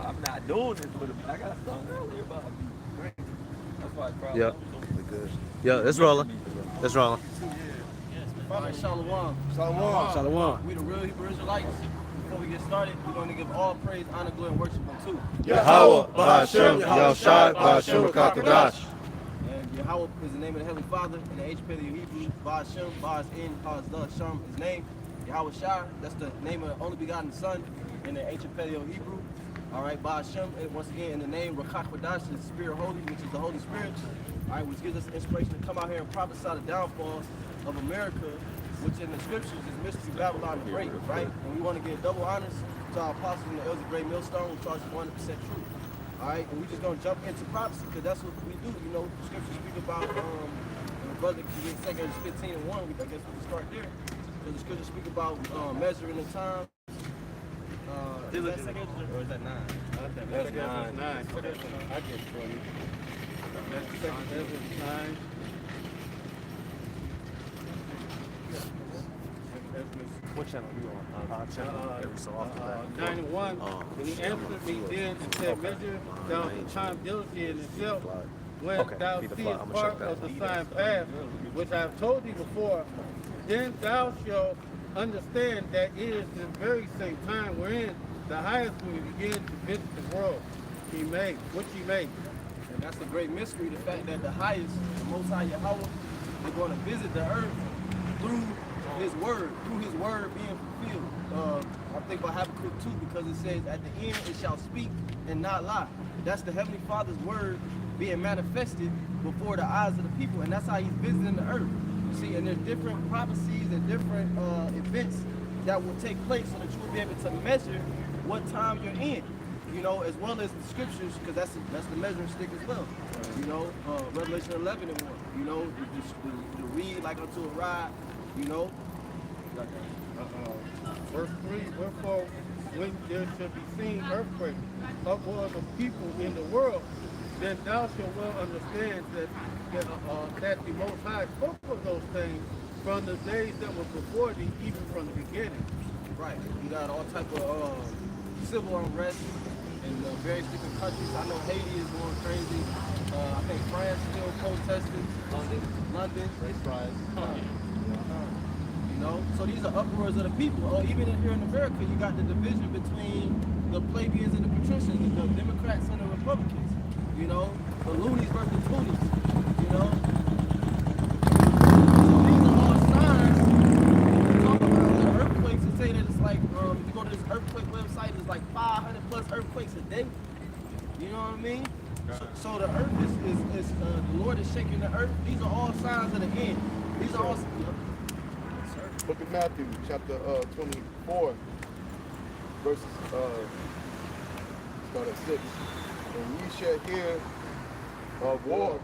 I'm not doing this with him. I got something earlier about me. That's why I probably Yeah. Yeah, it's rolling. It's rolling. All right, Shalom. We the real Hebrew Israelites. Before we get started, we're going to give all praise, honor, glory, and worship unto Yahweh, Ba'ashem, Yahushai, Ba'ashem, Kakadash. And Yahweh is the name of the Heavenly Father, and the H Paleo Hebrew, Ba'ashem, Ba is in, Ha is the, Sham is name. Yahweh Shai, that's the name of the only begotten Son in the ancient Paleo Hebrew. All right, Ba'ashem, and once again, in the name Rakach Wadash is Spirit Holy, which is the Holy Spirit. All right, which gives us inspiration to come out here and prophesy the downfall of America, which in the scriptures is mystery Babylon the Great, right? And we want to give double honors to our apostles in the Elders of Great Millstone, which charges 100% truth. All right, and we're just going to jump into prophecy because that's what we do. You know, the scriptures speak about, and the brother can get 2 15 and 1, I guess we can start there. So the scriptures speak about measuring the time. Is that 2 or is that 9? That's 9. I get it for you. That's 9. What channel are you on? Channel every so often. 91. And he answered me then and said, measure thou the time diligently in itself, when thou seest part of the sign path, which I have told thee before, then thou shalt understand that it is the very same time wherein the highest will begin to visit the world which he made. And that's a great mystery, the fact that the highest, the Most High Yahweh, is going to visit the earth through his word being fulfilled. I think about Habakkuk 2 because it says, at the end it shall speak and not lie. That's the Heavenly Father's word being manifested before the eyes of the people, and that's how he's visiting the earth. You see, and there's different prophecies and different events that will take place so that you will be able to measure what time you're in. You know, as well as the scriptures, because that's the measuring stick as well. You know, Revelation 11 and 1. You know, the reed like unto a rod. You know. Verse 3, wherefore when there shall be seen earthquakes upward of people in the world, then thou shalt well understand that the Most High spoke of those things from the days that were before thee, even from the beginning. Right. You got all type of civil unrest in various different countries. I know Haiti is going crazy. I think France still protesting. London. Race riots. You know, so these are uproars of the people. Or even here in America, you got the division between the plebeians and the patricians, the Democrats and the Republicans. You know, the loonies versus the toonies. You know, so these are all signs. Talk about the earthquakes and say that it's like if you go to this earthquake website, it's like 500 plus earthquakes a day. You know what I mean? So the earth is the Lord is shaking the earth. These are all signs of the end. These are all. Book of Matthew, chapter 24, verses start at 6. And ye shall hear of wars.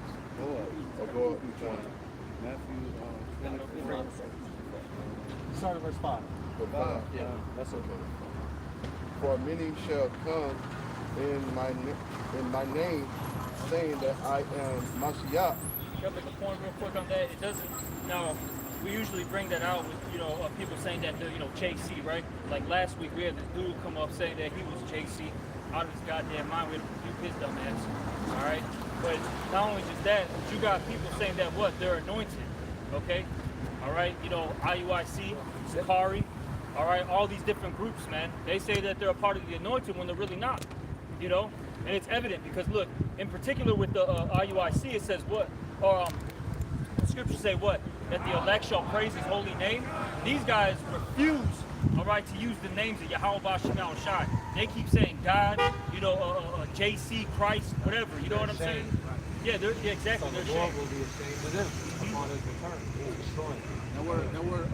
Matthew 24. Start at verse 5. But Yeah, that's okay. for many shall come in my name, saying that I am Mashiach. Can I make a point real quick on that? It doesn't. Now, we usually bring that out with people saying that they're JC, right? Like last week we had this dude come up saying that he was JC out of his goddamn mind. We had to rebuke his dumb ass. All right, but not only just that, but you got people saying that they're anointed. Okay, all right. IUIC, Sakari, all right. All these different groups, man. They say that they're a part of the anointed when they're really not. And it's evident because look, in particular with the IUIC, it says what? The scriptures say what? That the elect shall praise his holy name. These guys refuse, all right, to use the names of Yahweh Ba'ashem Yahushai. They keep saying God, JC, Christ, whatever. You know what I'm saying? Yeah, exactly. They're The Lord will be ashamed of them upon his return. He will destroy them. That word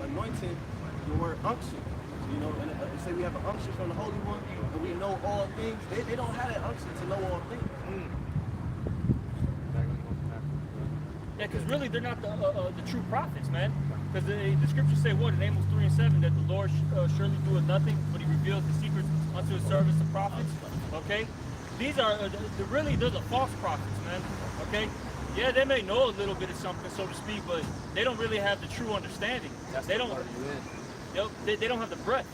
anointed, the word unction. And they say we have an unction from the Holy One, and we know all things. They don't have that unction to know all things. Yeah, because really they're not the true prophets, man. Because the scriptures say what in Amos 3 and 7 that the Lord surely doeth nothing, but He reveals the secrets unto His servants, the prophets. Okay, these are they're the false prophets, man. Okay, yeah, they may know a little bit of something, so to speak, but they don't really have the true understanding. That's they the don't. part you in. They don't have the breath.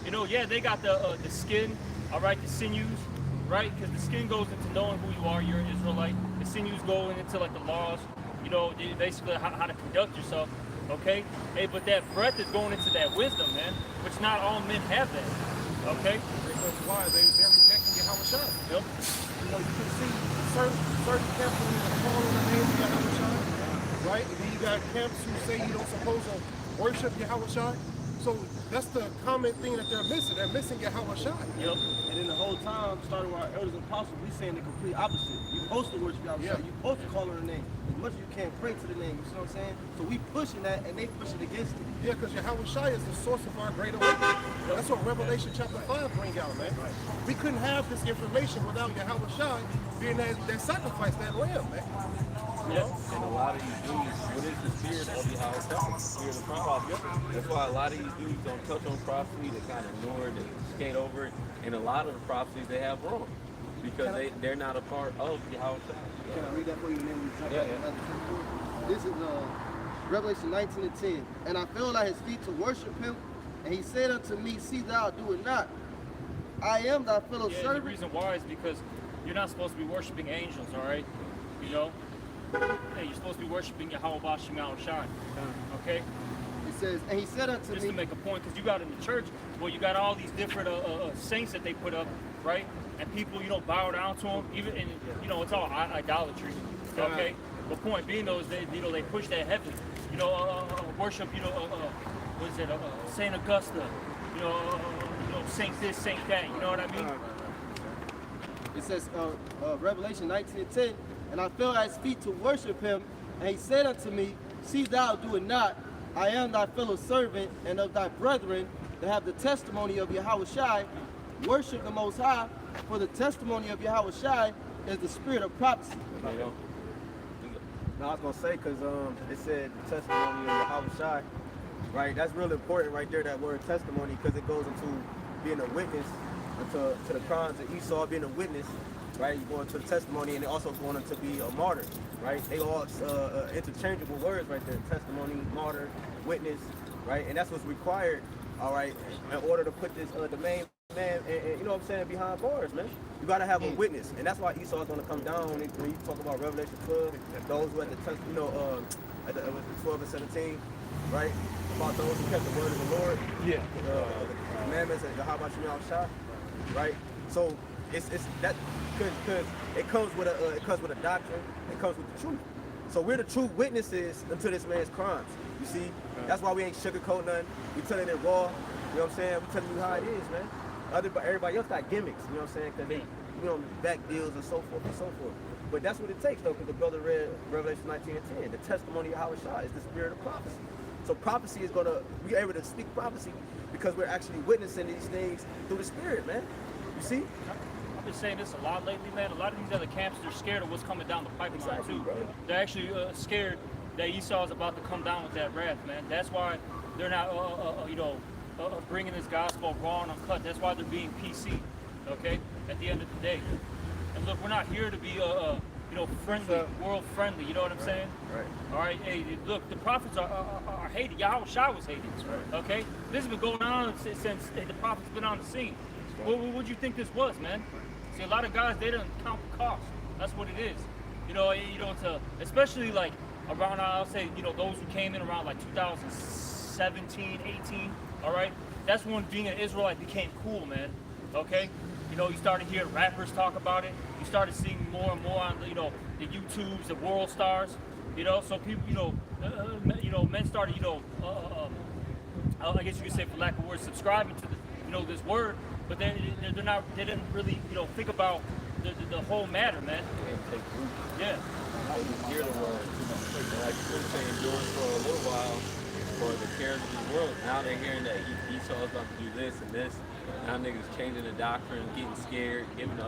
You know, yeah, they got the skin, all right, the sinews, right? Because the skin goes into knowing who you are. You're an Israelite. The sinews go into like the laws. You know, basically how to conduct yourself. Okay, hey, but that breath is going into that wisdom, man, which not all men have that. Okay. Because why? They're rejecting Yahweh Shai. Yep. You know, you can see certain camps that call on the name of Yahweh Shai, right? And then you got camps who say you don't supposed to worship Yahweh Shai. So that's the common thing that they're missing. They're missing Yahweh Shai. Yep. And then the whole time, starting with our elders and apostles, we saying the complete opposite. You're supposed to worship Yahweh. You're supposed to call on the name. As much as you can't pray to the name, you see what I'm saying? So we pushing that and they pushing against it. Yeah, because Yahweh Shai is the source of our great awakening. That's what Revelation chapter 5 bring out, man. We couldn't have this information without Yahweh Shai being that sacrifice, that lamb, man. You know? And a lot of these dudes, what is the spirit of Yahweh Shai? The spirit of prophecy. That's why a lot of these dudes don't touch on prophecy. They kind of ignore it, they skate over it. And a lot of the prophecies they have wrong. Because they're not a part of Yahweh Shai. Can I read that for you? And then we jump Yeah. This is Revelation 19 and 10. And I fell at his feet to worship him. And he said unto me, see thou do it not. I am thy fellow Yeah, servant. the reason why is because you're not supposed to be worshiping angels, all right? You know? Hey, you're supposed to be worshiping Yahweh Bashim Yahweh Shai. Okay? It says, and he said unto Just me, to make a point, because you got in the church, well, you got all these different saints that they put up, right? And people, you know, bow down to them. Even, and you know, it's all idolatry. Okay? The point being, though, is they, you know, they push that heaven. You know, worship, you know, what is it? Saint Augusta. You know, Saint this, Saint that. You know what I mean? it says, Revelation 19 and 10, and I fell at his feet to worship him. And he said unto me, see thou do it not. I am thy fellow servant and of thy brethren that have the testimony of Yahweh Shai. Worship the Most High, for the testimony of Yahweh Shai is the spirit of prophecy. No, I was gonna say because it said the testimony of Yahweh Shai, right? That's real important right there, that word testimony, because it goes into being a witness to the crimes of Esau, being a witness, right? You're going to the testimony, and also going into be a martyr, right? They all interchangeable words right there: testimony, martyr, witness, right? And that's what's required, all right, in order to put this the main man, and you know what I'm saying, behind bars, man. You gotta have a witness, and that's why Esau is gonna come down when you talk about Revelation 12. Those who at the you know at the 12 and 17, right? About those who kept the word of the Lord, the commandments of Yahweh Shai, right? So it's that because it comes with a doctrine, it comes with the truth. So we're the true witnesses unto this man's crimes. You see, that's why we ain't sugarcoat nothing. We telling it raw. You know what I'm saying? We telling you how it is, man. Everybody else got gimmicks, you know what I'm saying? Because they, you know, back deals and so forth and so forth. But that's what it takes, though, because the brother read Revelation 19 and 10. The testimony of Yahweh Shai is the spirit of prophecy. So prophecy is gonna, we're able to speak prophecy because we're actually witnessing these things through the spirit, man. You see? I've been saying this a lot lately, man. A lot of these other camps, they're scared of what's coming down the pipeline, too. Bro. They're actually scared that Esau is about to come down with that wrath, man. That's why they're not, you know, bringing this gospel raw and uncut. That's why they're being PC, okay, at the end of the day. And look, we're not here to be, you know, friendly, world friendly, you know what I'm saying? Right. All right, hey, look, the prophets are hated. Yahweh Shai was hated, okay? This has been going on since the prophets been on the scene. What do you think this was, man? See, a lot of guys, they don't count the cost. That's what it is. You know, to, especially like around, I'll say, you know, those who came in around like 2017, 18, all right? That's when being an Israelite became cool, man, okay? You know, you started hearing rappers talk about it. You started seeing more and more on, you know, the YouTubes, the world stars, you know? So people, men started, I guess you could say, for lack of words, subscribing to, this word, but they didn't really, think about the whole matter, man. Yeah. I didn't hear the word. Like you're saying, doing for a little while for the cares of the world. Now they're hearing that Esau is about to do this and this. Now niggas changing the doctrine, getting scared, giving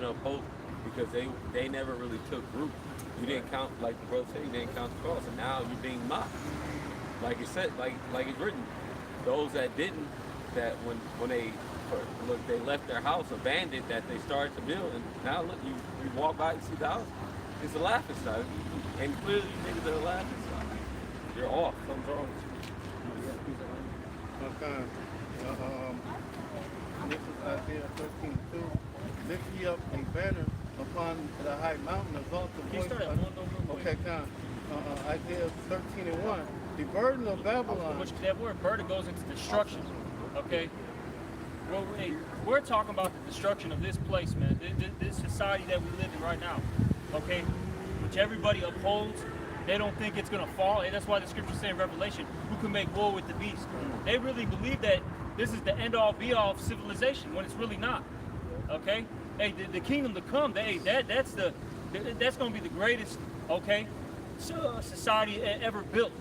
up hope because they never really took root. You didn't count, like the brother said, you didn't count the cross, and now you're being mocked. Like it said, like it's written, those that didn't, that when they left their house abandoned, that they started to build, and now look, you walk by and see the house, it's a laughing stock, and clearly you niggas are a laughing stock. You're off. Something's wrong with you. time. This is Isaiah 13:2. Lift ye up a banner upon the high mountain, exalt the Can you voice. start at one though, real quick? Okay, time. Isaiah 13:1. The burden of Babylon. Which that word burden goes into destruction. Okay? Well, hey, we're talking about the destruction of this place, man. This society that we live in right now. Okay? Which everybody upholds. They don't think it's gonna fall. And that's why the scriptures say in Revelation, who can make war with the beast? They really believe that this is the end all be all of civilization when it's really not. Okay? Hey, the kingdom to come, that's gonna be the greatest, okay, society ever built,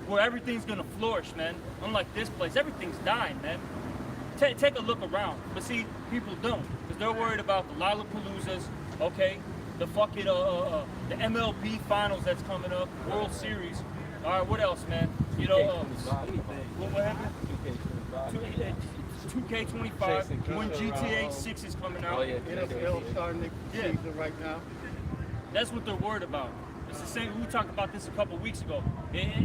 where everything's gonna flourish, man. Unlike this place, everything's dying, man. Take a look around, but see, people don't, because they're worried about the Lollapaloozas, okay, the fucking the MLB finals that's coming up, World Series. All right, what else, man? You know, what happened? 2K25, when GTA 6 is coming out. Oh, yeah. NFL starting the season right now. That's what they're worried about. It's the same. We talked about this a couple weeks ago.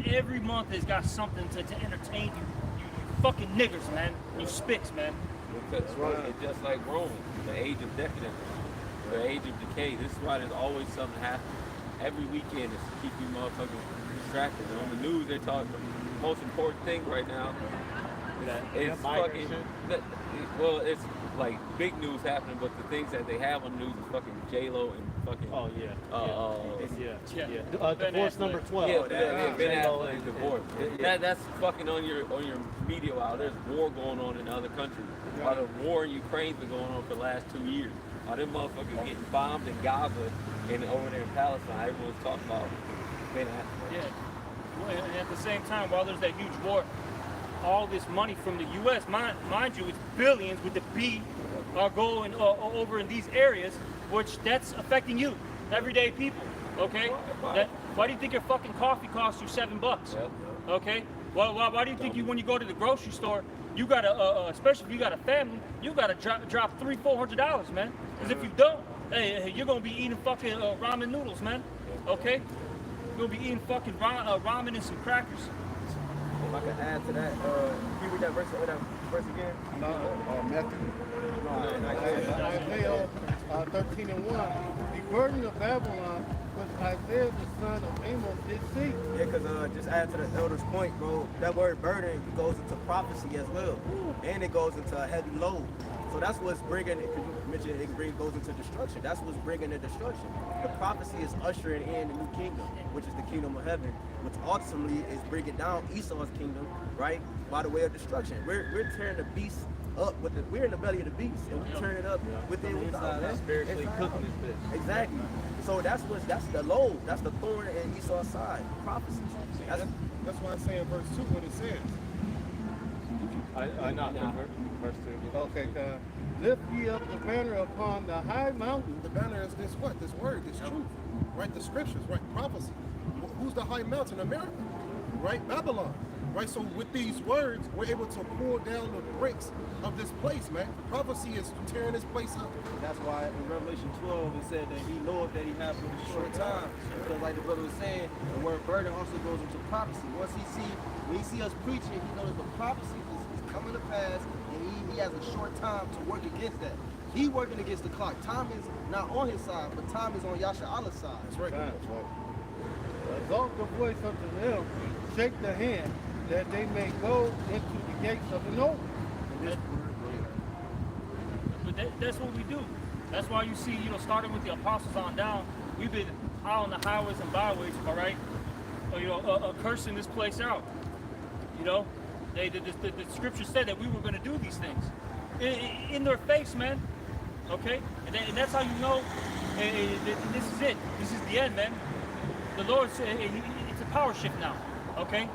Every month has got something to entertain you. You fucking niggers, man. You spicks, man. Because it's just like Rome, the age of decadence, the age of decay. This is why there's always something happening. Every weekend is to keep you motherfuckers distracted. And on the news, they're talking the most important thing right now. It's fucking. Well, it's like big news happening, but the things that they have on the news is fucking J-Lo and fucking. Oh yeah. Yeah. Divorce number 12. Yeah, Ben Affleck and divorce. That's fucking on your media while there's war going on in other countries. While the war in Ukraine's been going on for the last 2 years. While them motherfuckers getting bombed in Gaza and over there in Palestine, everyone's talking about Ben Affleck. Yeah. Well, and at the same time, while there's that huge war, all this money from the U.S., mind you, it's billions with the B, are going over in these areas, which that's affecting you, everyday people. Okay? Why do you think your fucking coffee costs you $7? Okay? Why do you think when you go to the grocery store, you gotta, especially if you got a family, you gotta drop $300-400, man. Because if you don't, hey, you're gonna be eating fucking ramen noodles, man. Okay? You're gonna be eating fucking ramen and some crackers. If I could add to that, can you read that verse again? Matthew. Isaiah 13:1. The burden of Babylon was Isaiah the son of Amos did see. Yeah, because just add to the elder's point, bro, that word burden goes into prophecy as well. And it goes into a heavy load. So that's what's bringing, because you mentioned it goes into destruction. That's what's bringing the destruction. The prophecy is ushering in the new kingdom, which is the kingdom of heaven, which ultimately is bringing down Esau's kingdom, right, by the way of destruction. We're tearing the beast up we're in the belly of the beast, and we turn it up within without. Spiritually cooking this bitch. Exactly. So that's the load. That's the thorn in Esau's side. Prophecy. That's why I say in verse 2 what it says. I not verse 2. Okay, lift ye up the banner upon the high mountain. The banner is this what? This word, this truth. Right? The scriptures, right? Prophecy. Who's the high mountain? America. Right? Babylon. Right? So with these words, we're able to pull down the bricks of this place, man. Prophecy is tearing this place up. That's why in Revelation 12 it said that he knoweth that he has for a short time. Because like the brother was saying, the word burden also goes into prophecy. When he see us preaching, he knows the prophecy is coming to pass, and he has a short time to work against that. He working against the clock. Time is not on his side, but time is on Yasha Allah's side. That's right. Exalt the voice unto them, shake the hand, that they may go into the gates of the noble. But that's what we do. That's why you see, starting with the apostles on down, we've been out on the highways and byways, all right? Cursing this place out. The scripture said that we were going to do these things in their face, man. Okay, and that's how you know this is it. This is the end, man. The Lord said it's a power shift now. Okay,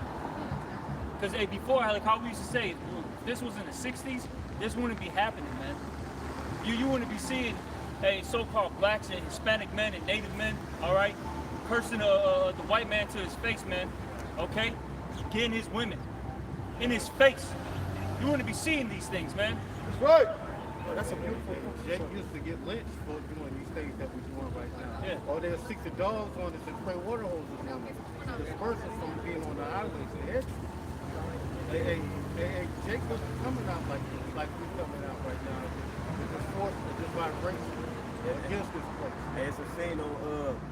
because before, like how we used to say, if this was in the '60s, this wouldn't be happening, man. You wouldn't be seeing so-called blacks and Hispanic men and Native men, all right, cursing the white man to his face, man. Okay, getting his women in his face. You wouldn't be seeing these things, man. That's right. That's a beautiful thing. Jake used to get lynched for doing these things that we're doing right now. Yeah. Or there's 60 dogs on us and spray water hoses on us. Disperse us from being on the highways. Hey, And Jacob coming out like we coming out right now. With this force, with this vibration against this place. Hey, it's a scene on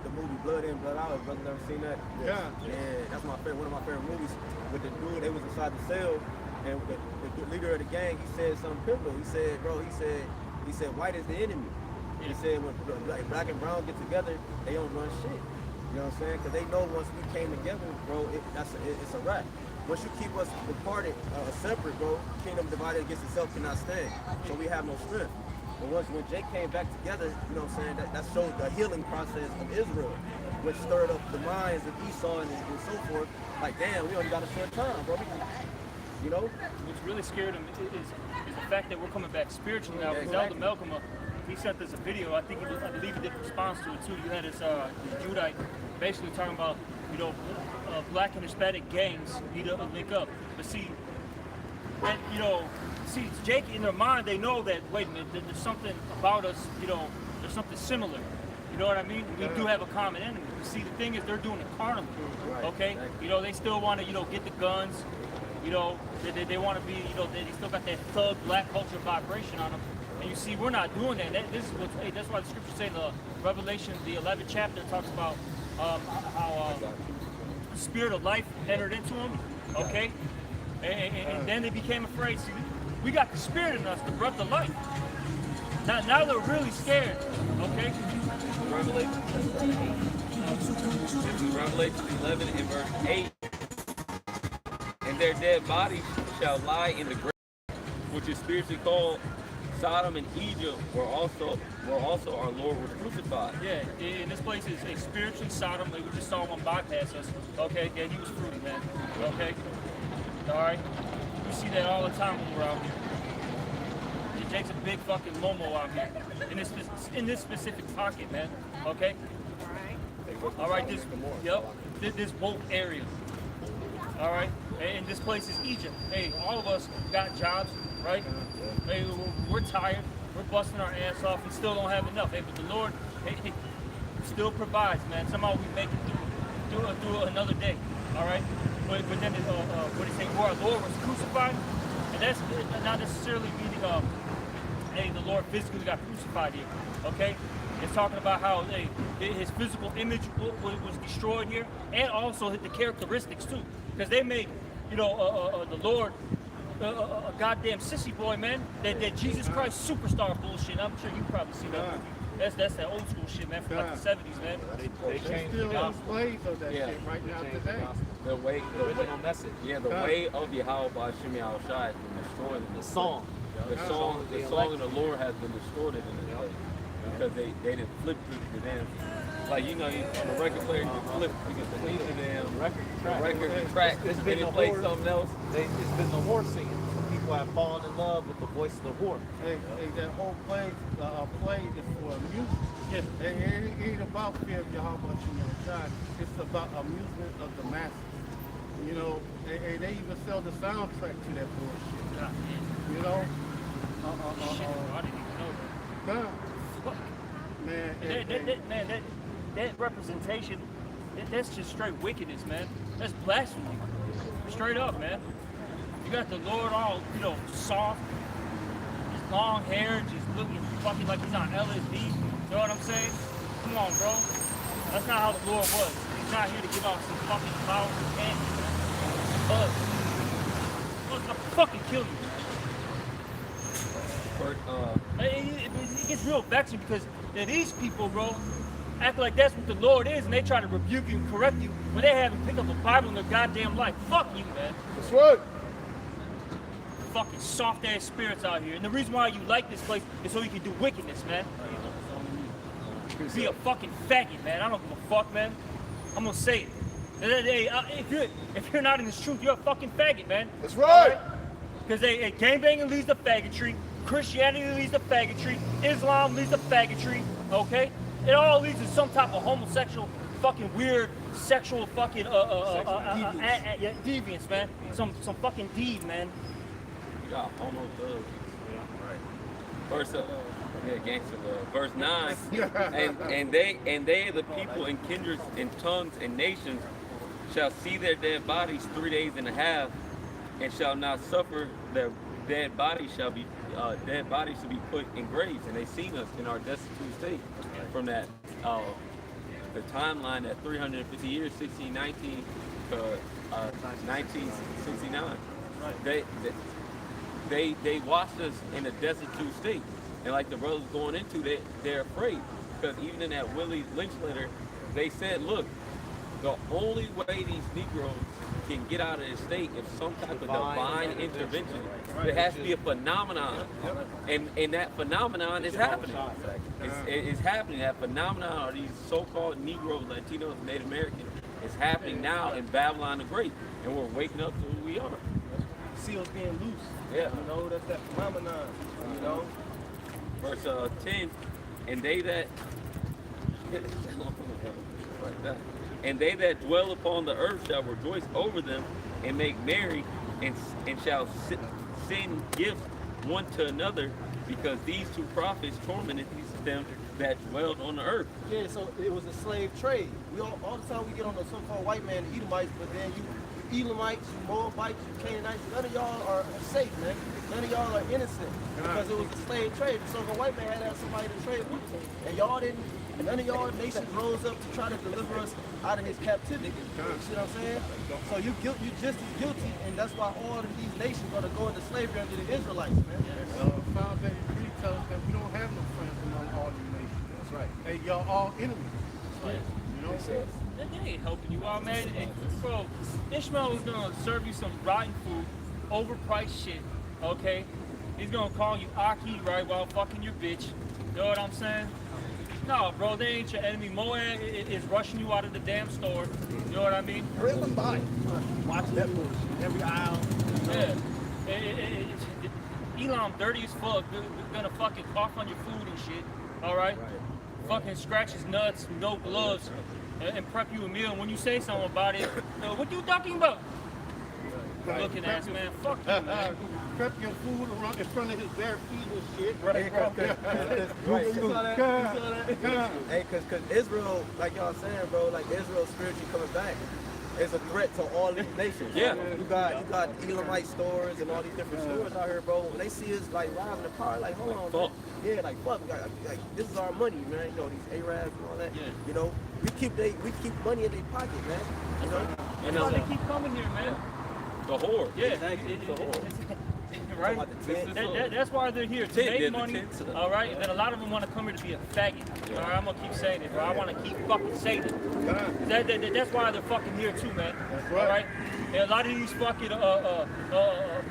the movie Blood In, Blood Out. Brother, never seen that? Yeah. Yeah, that's my favorite, one of my favorite movies. With the dude, they was inside the cell, and the leader of the gang, he said something pivotal. He said, bro, he said, white is the enemy. He said, when black and brown get together, they don't run shit. You know what I'm saying? Because they know once we came together, bro, it's a wrap. Once you keep us departed, separate, bro, kingdom divided against itself cannot stand. So we have no strength. But when Jake came back together, you know what I'm saying, that showed the healing process of Israel, which stirred up the minds of Esau and so forth. Like, damn, we only got a short time, bro. You know? What's really scared him is the fact that we're coming back spiritually now. Because Elder Malcolm, he sent us a video. I believe he did a response to it too. You had his Judite basically talking about, you know, black and Hispanic gangs need to link up. But see, that, you know, Jake in their mind, they know that, wait a minute, there's something about us, you know, there's something similar. You know what I mean? We do have a common enemy. But see, the thing is, they're doing it carnally, okay? You know, they still want to, you know, get the guns. You know, they want to be, you know, they still got that thug black culture vibration on them. And you see, we're not doing that. This is what's, hey, that's why the scripture say in the Revelation, the 11th chapter, talks about how the spirit of life entered into them, okay? And then they became afraid. See, we got the spirit in us, the breath of life. Now they're really scared, okay? Revelation 11 and verse 8. And their dead bodies shall lie in the grave, which is spiritually called Sodom and Egypt, where also our Lord was crucified. Yeah, and this place is a spiritually Sodom. We just saw one bypass us. Okay, yeah, he was fruity, man. Okay, all right. We see that all the time when we're out here. Jake's a big fucking Momo out here in this specific pocket, man. Okay. All right. This both area. All right. And this place is Egypt. Hey, all of us got jobs, right? Hey, we're tired. We're busting our ass off. We still don't have enough. Hey, but the Lord, hey, still provides, man. Somehow we make it through another day. All right. But then what he say? Where our Lord was crucified, and that's not necessarily meaning hey, the Lord physically got crucified here. Okay. It's talking about how his physical image was destroyed here, and also the characteristics too, because they made, you know, the Lord a goddamn sissy boy, man. That Jesus Christ superstar bullshit. I'm sure you probably see that movie. That's that old school shit, man, from like the 70s, man. They still in slaves of that shit right now today. The way, the original message. Yeah, the way of Yahweh by Shemi Al-Shai has been destroyed. The song of the Lord has been distorted in this place. Because they didn't flip the damn, like, you know, on the record player, you can flip, you can delete the damn record track, It's and been then a play whore. something else. It's been the whore singing. People have fallen in love with the voice of the whore. Hey, that whole play is for amusement. Yeah. It ain't about fear of Yahweh God. It's about amusement of the masses. You know, they even sell the soundtrack to that bullshit. God, You know? shit, I didn't even know that. God, Fuck. man, That representation, that's just straight wickedness, man. That's blasphemy. Straight up, man. You got the Lord all, you know, soft, his long hair, just looking fucking like he's on LSD. You know what I'm saying? Come on, bro. That's not how the Lord was. He's not here to give out some fucking flowers and candy, man. But, I'll fucking kill you, man. It gets real vexing because these people, bro, act like that's what the Lord is, and they try to rebuke you and correct you when they haven't picked up a Bible in their goddamn life. Fuck you, man. That's right. Fucking soft ass spirits out here, and the reason why you like this place is so you can do wickedness, man. Be a fucking faggot, man. I don't give a fuck, man. I'm gonna say it. Hey, if you're not in this truth, you're a fucking faggot, man. That's right. Because gangbanging leads to faggotry, Christianity leads to faggotry, Islam leads to faggotry, okay? It all leads to some type of homosexual, fucking weird, sexual fucking deviance, man. Some fucking deed, man. You got homo thugs. Verse gangster love. Verse 9. and they the people and kindreds and tongues and nations shall see their dead bodies 3 days and a half, and shall not suffer their dead bodies shall be put in graves, and they seen us in our destitute state from that the timeline at 350 years, 1619 to 1969. They watched us in a destitute state, and like the brothers going into that, they're afraid because even in that Willie Lynch letter, they said, look, the only way these Negroes can get out of this state is some type of divine intervention. There has to be a phenomenon, and that phenomenon is happening. It's happening. That phenomenon are these so-called Negroes, Latinos, Native Americans. It's happening now in Babylon the Great, and we're waking up to who we are. Seals being loose. Yeah. You know, that's that phenomenon. You know. Verse 10, and they that and they that dwell upon the earth shall rejoice over them and make merry, and shall send gifts one to another, because these two prophets tormented them that dwelled on the earth. Yeah, so it was a slave trade. We all the time we get on the so-called white man, the Edomites, but then you Elamites, you Moabites, you Canaanites, none of y'all are safe, man. None of y'all are innocent because it was a slave trade. So the white man had to have somebody to trade with him. And y'all didn't, none of y'all nations rose up to try to deliver us out of his captivity. You see what I'm saying? So you just as guilty, and that's why all of these nations are going to go into slavery under the Israelites, man. Psalm 83 tells us that we don't have no friends among all these nations. That's right. Hey, y'all all enemies. Right. You know what I'm saying? They ain't helping you out, man. And, bro, Ishmael is gonna serve you some rotten food, overpriced shit, okay? He's gonna call you Aki right while fucking your bitch. You know what I'm saying? No, bro, they ain't your enemy. Moab is rushing you out of the damn store. You know what I mean? Hurry up and buy it. Watch that bullshit. Every aisle. Yeah. Elam dirty as fuck. They're gonna fucking cough on your food and shit. All right? Fucking scratch his nuts, no gloves, and prep you a meal. And when you say something about it, what you talking about? Looking ass man, fuck you, man. Prep your food around in front of his bare feet and shit. Right, Hey, cause Israel, like y'all saying, bro, like Israel spiritually coming back is a threat to all these nations. Yeah. You got Elamite stores and all these different stores out here, bro. When they see us like driving the car, like hold on, man. Yeah, like fuck, like this is our money, man. You know these Arabs and all that. Yeah. You know, we keep money in their pocket, man. You know, That's why they keep coming here, man. The whore. Yeah, the whore. right? About the tent. That's why they're here, to make money, all right? And then a lot of them want to come here to be a faggot. All right, I'm going to keep saying it, bro. I want to keep fucking saying it. That's why they're fucking here too, man. All right? And a lot of these fucking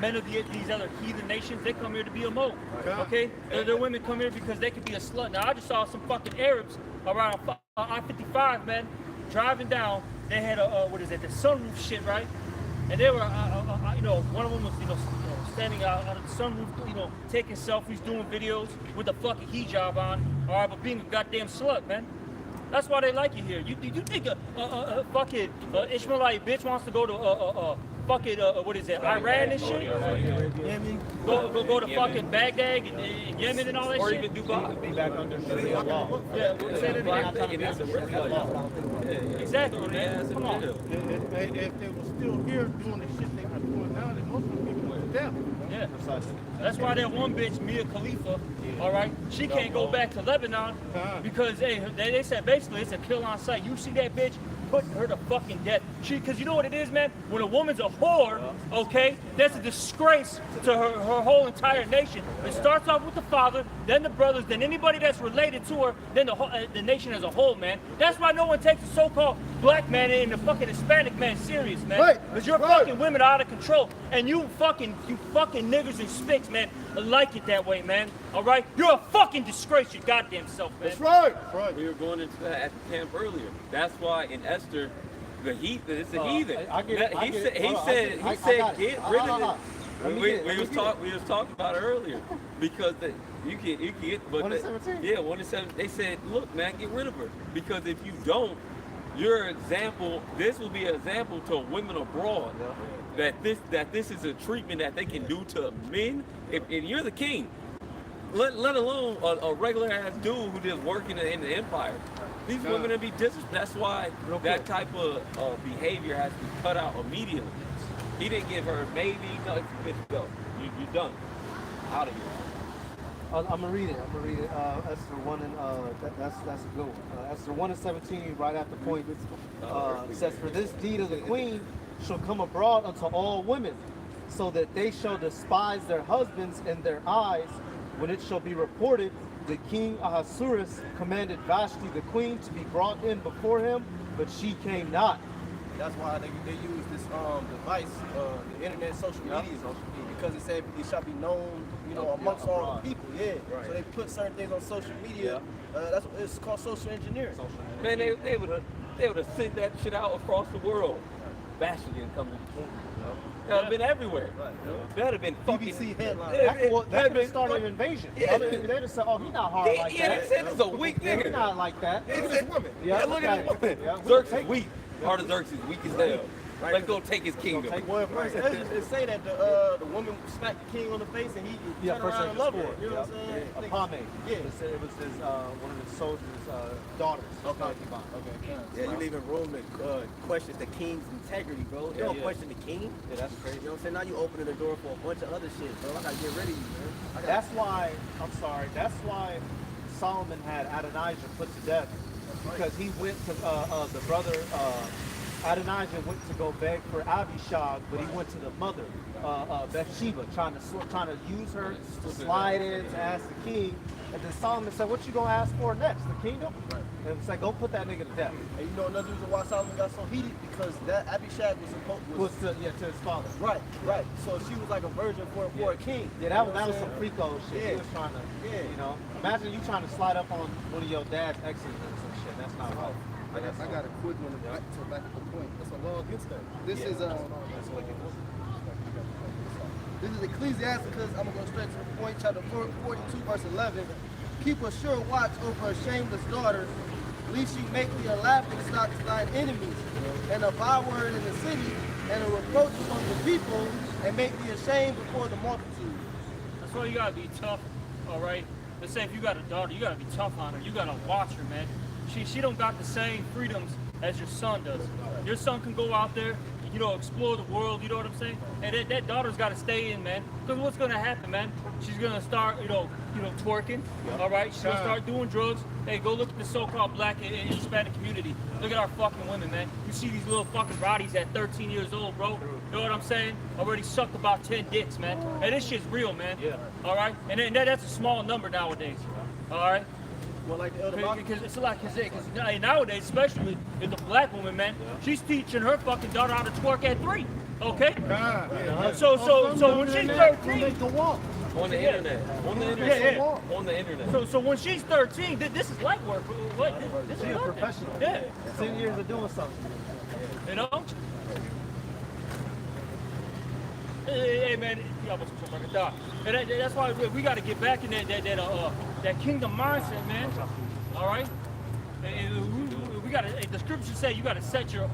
men of these other heathen nations, they come here to be a mo. Okay? Their women come here because they could be a slut. Now, I just saw some fucking Arabs around I-55, man, driving down. They had the sunroof shit, right? And they were, one of them was, standing out on the sunroof, taking selfies, doing videos with a fucking hijab on, all right, but being a goddamn slut, man. That's why they like you here. You think a fucking Ishmaelite bitch wants to go to fucking Iran and shit? Yemen. Go to fucking Baghdad and Yemen and all that or shit. even Dubai. Be back under Sharia law. Yeah, say that again. It's a risk. Exactly, man. Come on. If they were still here doing the shit they were doing now, then most of the people would have dead. Yeah. That's why that one bitch, Mia Khalifa, all right, she can't go back to Lebanon because they said basically it's a kill on sight. You see that bitch, put her to fucking death. Because you know what it is, man? When a woman's a whore, okay, that's a disgrace to her whole entire nation. It starts off with the father, then the brothers, then anybody that's related to her, then the nation as a whole, man. That's why no one takes the so-called black man and the fucking Hispanic man serious, man. Because your fucking women are out of control, and you fucking niggers and spicks, man, like it that way, man. All right, you're a fucking disgrace, your goddamn self, man. That's right. We were going into that at the camp earlier. That's why in Esther, the heathen, it's a heathen. He said, get rid of it. We was talking about it earlier because you can get, but 1-17. They said, look, man, get rid of her because if you don't, your example. This will be an example to women abroad that this is a treatment that they can do to men. If you're the king, let alone a regular ass dude who just working in the empire. These women will be disrespected. That's why that type of behavior has to be cut out immediately. He didn't give her maybe, no, bitch, go. You done. Out of here. I'm gonna read it. Esther 1 and that's a good one. Esther 1 and 17, right at the point, says, "For this deed of the queen shall come abroad unto all women, so that they shall despise their husbands in their eyes. When it shall be reported, the king Ahasuerus commanded Vashti the queen to be brought in before him, but she came not." That's why they use this device, the internet, social media, because it said it shall be known, amongst all the people. Yeah. Right. So they put certain things on social media. That's what it's called, social engineering. Man, they would have sent that shit out across the world. Vashti didn't come to the king. That would have been everywhere. Right. That would have been fucking BBC headline. That could have started an invasion. Yeah. They'd have said, "Oh, he's not hard like that." They said, "This is a weak nigga." He's not like that. Look at this woman. Yeah, look at this woman. Yeah. Xerxes weak. Artaxerxes weak as hell. Right. Let's go take his kingdom. Well, first it say that the woman smacked the king on the face and he turned around and loved her. You know what I'm saying? Apame. Yeah. It was his one of his soldiers' daughters. Okay. Yeah, you leaving room to question the king's integrity, bro. You don't question the king. Yeah, that's crazy. You know what I'm saying? Now you opening the door for a bunch of other shit, bro. I gotta get rid of you, man. That's why Solomon had Adonijah put to death, because he went to the brother Adonijah went to go beg for Abishag, but he went to the mother Bathsheba, trying to use her to slide in to ask the king. And then Solomon said, "What you gonna ask for next? The kingdom?" Right. And it's like, "Go put that nigga to death." And you know another reason why Solomon got so heated, because that Abishag was To his father. right. So she was like a virgin for a king. Yeah, that was some freako shit. Yeah. He was trying to, imagine you trying to slide up on one of your dad's exes and some shit. That's not right. I got a quick one to back up the point. That's a law against that. This is Ecclesiasticus. I'm gonna go straight to the point. Chapter 42, verse 11. "Keep a sure watch over a shameless daughter, lest she make thee a laughing stock to thine enemies, and a byword in the city, and a reproach among the people, and make thee ashamed before the multitude." That's why you gotta be tough, all right? Let's say if you got a daughter, you gotta be tough on her. You gotta watch her, man. She don't got the same freedoms as your son does. Your son can go out there, explore the world, you know what I'm saying? And that daughter's got to stay in, man. Because what's going to happen, man? She's going to start, twerking, all right? She's going to start doing drugs. Hey, go look at the so-called black and Hispanic community. Look at our fucking women, man. You see these little fucking Roddies at 13 years old, bro. You know what I'm saying? Already sucked about 10 dicks, man. And this shit's real, man. Yeah. All right? And that's a small number nowadays. All right? Well, like the other Because it's like, because nowadays, especially with the black woman, man, she's teaching her fucking daughter how to twerk at 3. Okay? So when she's 13, On the internet. On the internet. Yeah. On the internet. So when she's 13, this is light work. What? This is She's a nothing. professional. Yeah. 10 years of doing something. You know? Hey man, you almost took my thought. And that's why we got to get back in that kingdom mindset, man. All right. And we got to. The scriptures say you got to set your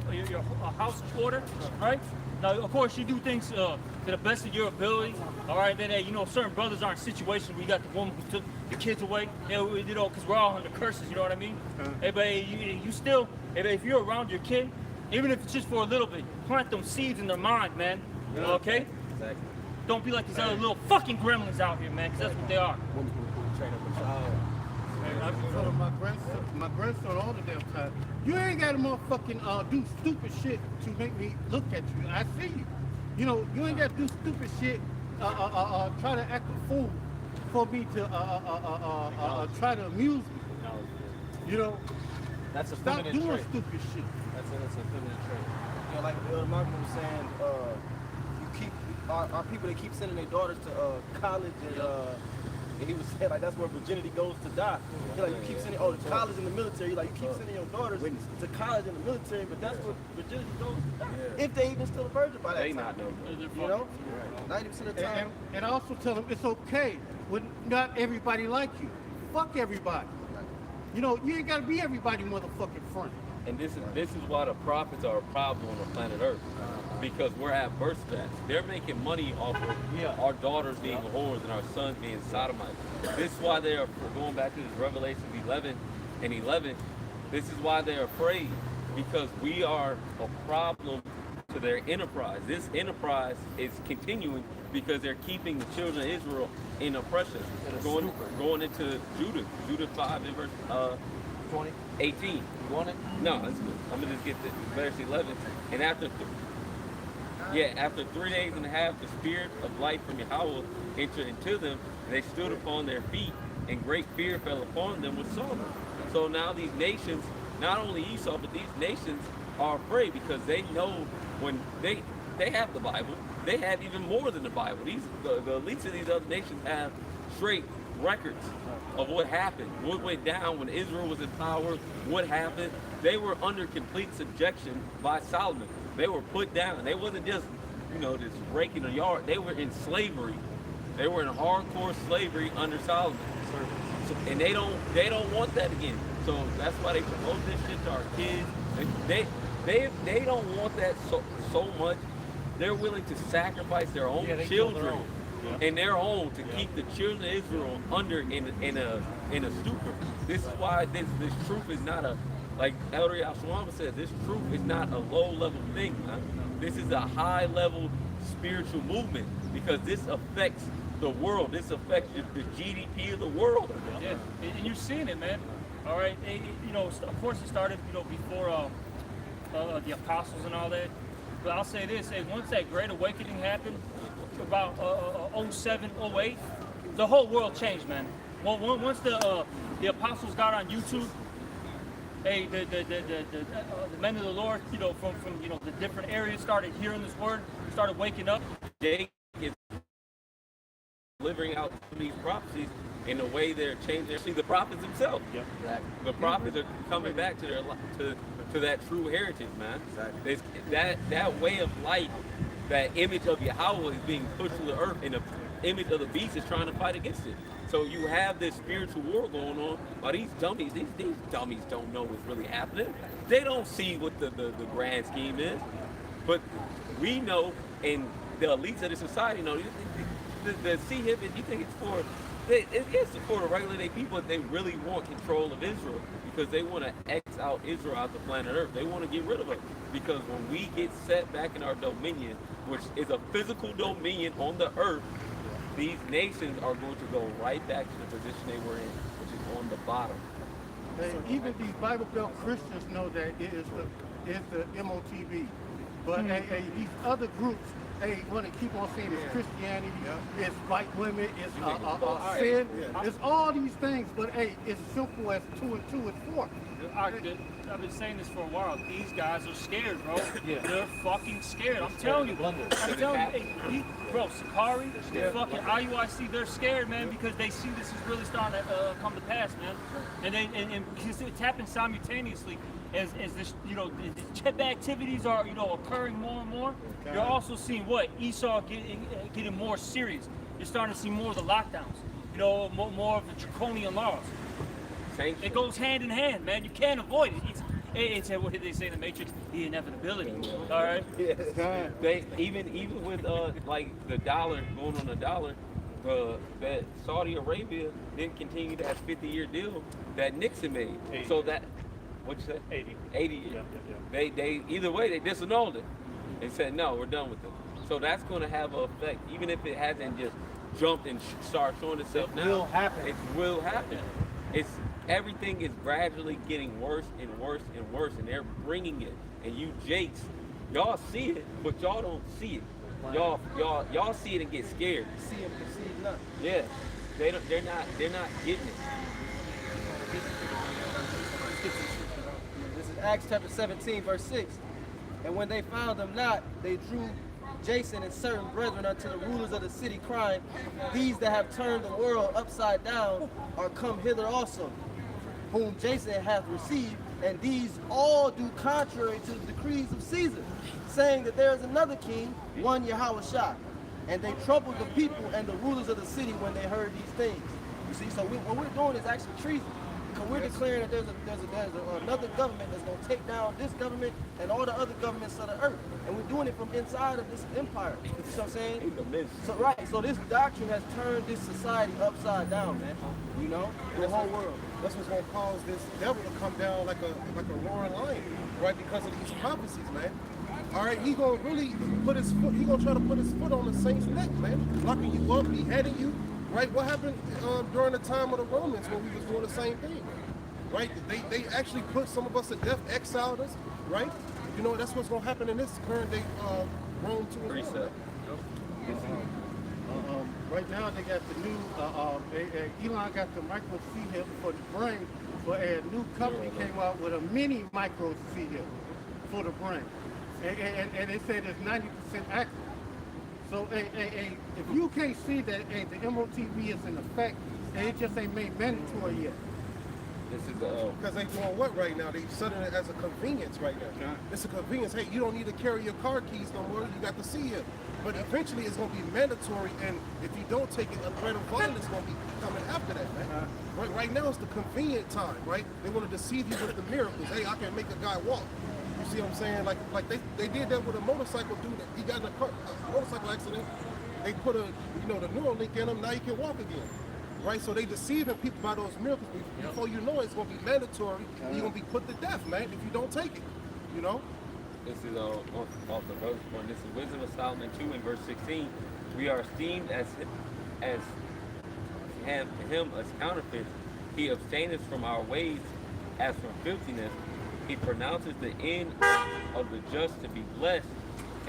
house in order. All right. Now, of course, you do things to the best of your ability. All right. Then, certain brothers are in situations where you got the woman who took the kids away. Because we're all under curses. You know what I mean? Hey, but you still, if you're around your kid, even if it's just for a little bit, plant them seeds in their mind, man. Okay? Exactly. Don't be like these other little fucking gremlins out here, man, because that's what they are. I told my grandson all the damn time, you ain't got to motherfucking do stupid shit to make me look at you. I see you. You ain't got to do stupid shit, try to act a fool for me to try to amuse me. That's a Stop feminine doing trait. stupid shit. That's a feminine trait. Like the other Malcolm was saying, you keep our people, they keep sending their daughters to college, and he was saying like that's where virginity goes to die. You keep sending to college and the military. You keep sending your daughters to college and the military, but that's where virginity goes to die. If they even still a virgin by that They time. not know. 90% of the time. And I also tell them it's okay when not everybody like you. Fuck everybody. You ain't gotta be everybody motherfucking front. And this is why the prophets are a problem on the planet Earth. Because we're at birth stats. They're making money off of our daughters being whores and our sons being sodomites. This is why they're going back to this Revelation 11 and 11. This is why they're afraid. Because we are a problem to to their enterprise. This enterprise is continuing because they're keeping the children of Israel in oppression. Going into Judah 5 and verse 20. 18. You want it? No, that's good. I'm gonna just get the verse 11. And after 3 days and a half, the spirit of life from Yahweh entered into them, and they stood upon their feet, and great fear fell upon them with sorrow. So now these nations, not only Esau, but these nations are afraid because they know when they have the Bible, they have even more than the Bible. The elites of these other nations have straight records of what happened, what went down when Israel was in power, what happened. They were under complete subjection by Solomon. They were put down. They wasn't just, just raking a yard. They were in slavery. They were in hardcore slavery under Solomon. So, and they don't want that again. So that's why they promote this shit to our kids. They don't want that so much. They're willing to sacrifice their own children and their own to keep the children of Israel under in a stupor. This is why this truth is not a, like Elder Yashwama said, this truth is not a low level thing, man. This is a high level spiritual movement because this affects the world. This affects the GDP of the world. Yeah, and you're seeing it, man. All right, of course it started, before the apostles and all that. But I'll say this: once that Great Awakening happened, about 07, 08, the whole world changed, man. Well, once the apostles got on YouTube, the men of the Lord, from the different areas started hearing this word, started waking up. Jake is delivering out these prophecies in a way they're changing. See, the prophets themselves. Yep. Exactly. The prophets are coming back to to that true heritage, man. Exactly. That way of life, that image of Yahweh is being pushed to the earth, and the image of the beast is trying to fight against it. So you have this spiritual war going on, but these dummies don't know what's really happening. They don't see what the grand scheme is. But we know, and the elites of the society know, the C-HIP, you think it's for, it's for the regular day people. They really want control of Israel because they want to X out Israel out the planet Earth. They want to get rid of us because when we get set back in our dominion, which is a physical dominion on the earth, these nations are going to go right back to the position they were in, which is on the bottom. Even these Bible Belt Christians know that it is the MOTB. But these other groups, they want to keep on saying it's Christianity, it's white women, it's sin, it's all these things, but it's simple as 2 and 2 is 4. I've been saying this for a while. These guys are scared, bro. Yeah. They're fucking scared. I'm telling you. Bro, Sakari, fucking IUIC, they're scared, man, because they see this is really starting to come to pass, man. And because it's happened simultaneously as this, the chip activities are, occurring more and more. Okay. You're also seeing what Esau getting more serious. You're starting to see more of the lockdowns. More of the draconian laws. It goes hand in hand, man. You can't avoid it. It's what did they say in the Matrix? The inevitability. All right. Yeah. They even with like the dollar going on the dollar, that Saudi Arabia didn't continue that 50-year deal that Nixon made. 80. So that what'd you say? 80 years. Yeah. They either way they disannulled it and said no, we're done with it. So that's going to have an effect, even if it hasn't just jumped and started showing itself now. It will happen. It will happen. Everything is gradually getting worse and worse and worse, and they're bringing it. And you Jakes, y'all see it, but y'all don't see it. Y'all see it and get scared. See and perceive not. Yeah, they're not getting it. This is Acts chapter 17, verse 6. And when they found them not, they drew Jason and certain brethren unto the rulers of the city, crying, these that have turned the world upside down are come hither also, whom Jason hath received, and these all do contrary to the decrees of Caesar, saying that there is another king, one Yahushua. And they troubled the people and the rulers of the city when they heard these things. You see, so what we're doing is actually treason. Because we're declaring that there's another government that's going to take down this government and all the other governments of the earth. And we're doing it from inside of this empire. You see what I'm saying? So this doctrine has turned this society upside down, man. The whole world. That's what's going to cause this devil to come down like a roaring lion, right? Because of these prophecies, man. all right, he gonna really put his foot. He gonna try to put his foot on the saint's neck, man, locking you up, beheading you. Right? What happened during the time of the Romans when we was doing the same thing? Right? They actually put some of us to death, exiled us. Right? You know, that's what's gonna happen in this current day Rome too. Precept. Right now they got the new, Elon got the micro C-hip for the brain, but a new company came out with a mini micro C-hip for the brain. And they said it's 90% accurate. So if you can't see that the MOTB is in effect, it just ain't made mandatory yet. This is because they doing what right now? They setting it as a convenience right now. It's a convenience. Hey, you don't need to carry your car keys no more. You got the C-hip. But eventually it's going to be mandatory, and if you don't take it, a threat of violence is going to be coming after that, man. Right now it's the convenient time, right? They want to deceive you with the miracles. Hey, I can make a guy walk. You see what I'm saying? Like they did that with a motorcycle dude. He got in a motorcycle accident. They put the Neuralink in him. Now he can walk again. Right? So they deceiving people by those miracles. Before you know it, it's going to be mandatory. And you're going to be put to death, man, if you don't take it. You know? This is off the verse one. This is Wisdom of Solomon 2 and verse 16. We are esteemed as him as counterfeits. He abstaineth from our ways as from filthiness. He pronounces the end of the just to be blessed